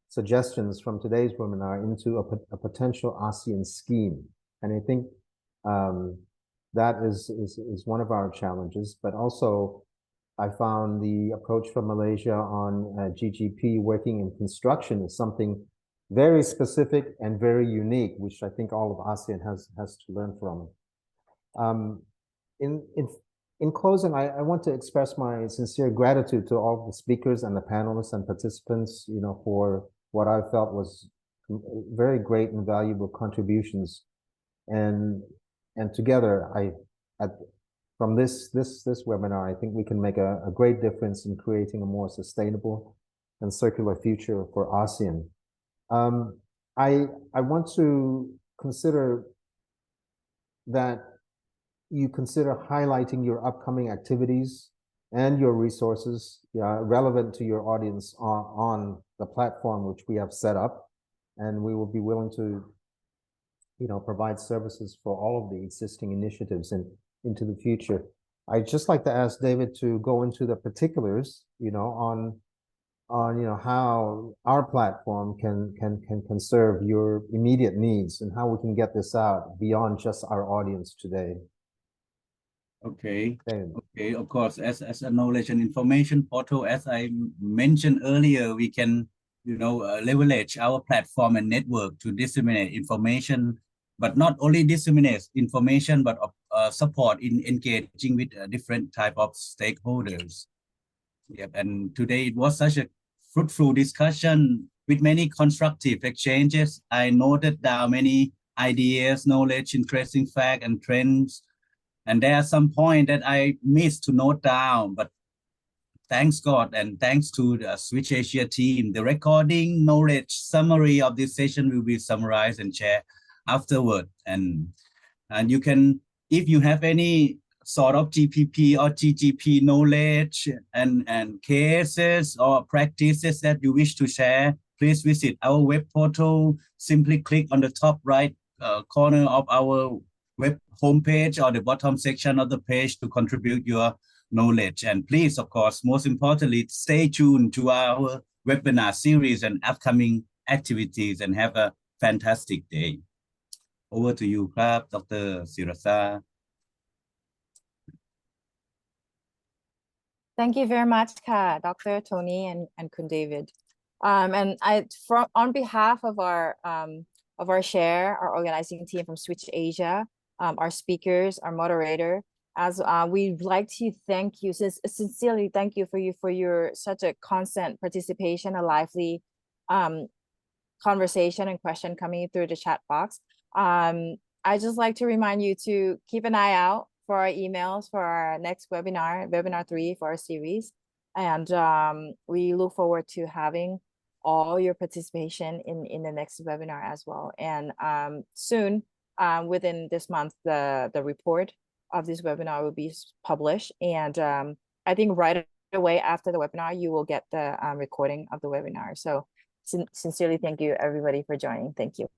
suggestions from today's webinar into a potential ASEAN scheme, and I think that is one of our challenges. But also, I found the approach from Malaysia on GGP working in construction is something very specific and very unique, which I think all of ASEAN has to learn from. In closing, I want to express my sincere gratitude to all the speakers and the panelists and participants, for what I felt was very great and valuable contributions. And together, from this webinar, I think we can make a great difference in creating a more sustainable and circular future for ASEAN. I want to consider that you consider highlighting your upcoming activities and your resources relevant to your audience on the platform which we have set up, and we will be willing to provide services for all of the existing initiatives into the future. I'd just like to ask David to go into the particulars, on how our platform can serve your immediate needs and how we can get this out beyond just our audience today.
Okay.
David.
Okay. Of course, as a knowledge and information portal, as I mentioned earlier, we can leverage our platform and network to disseminate information, but not only disseminate information, but support in engaging with different type of stakeholders. Yep. And today it was such a fruitful discussion with many constructive exchanges. I noted down many ideas, knowledge, interesting facts and trends. And there are some points that I missed to note down, but thanks God and thanks to the Switch Asia team, the recording knowledge summary of this session will be summarized and shared afterward. And you can, if you have any sort of GPP or GGP knowledge and cases or practices that you wish to share, please visit our web portal. Simply click on the top right corner of our web homepage or the bottom section of the page to contribute your knowledge. And please, of course, most importantly, stay tuned to our webinar series and upcoming activities, and have a fantastic day. Over to you, Dr. Sirasa.
Thank you very much, Dr. Tony and Kun David. And on behalf of our share, our organizing team from Switch Asia, our speakers, our moderator, as we'd like to thank you, sincerely thank you for your such a constant participation, a lively conversation and question coming through the chat box. I just like to remind you to keep an eye out for our emails for our next webinar, webinar 3 for our series. And we look forward to having all your participation in the next webinar as well. And soon, within this month, the report of this webinar will be published. And I think right away after the webinar, you will get the recording of the webinar. So sincerely thank you everybody for joining. Thank you.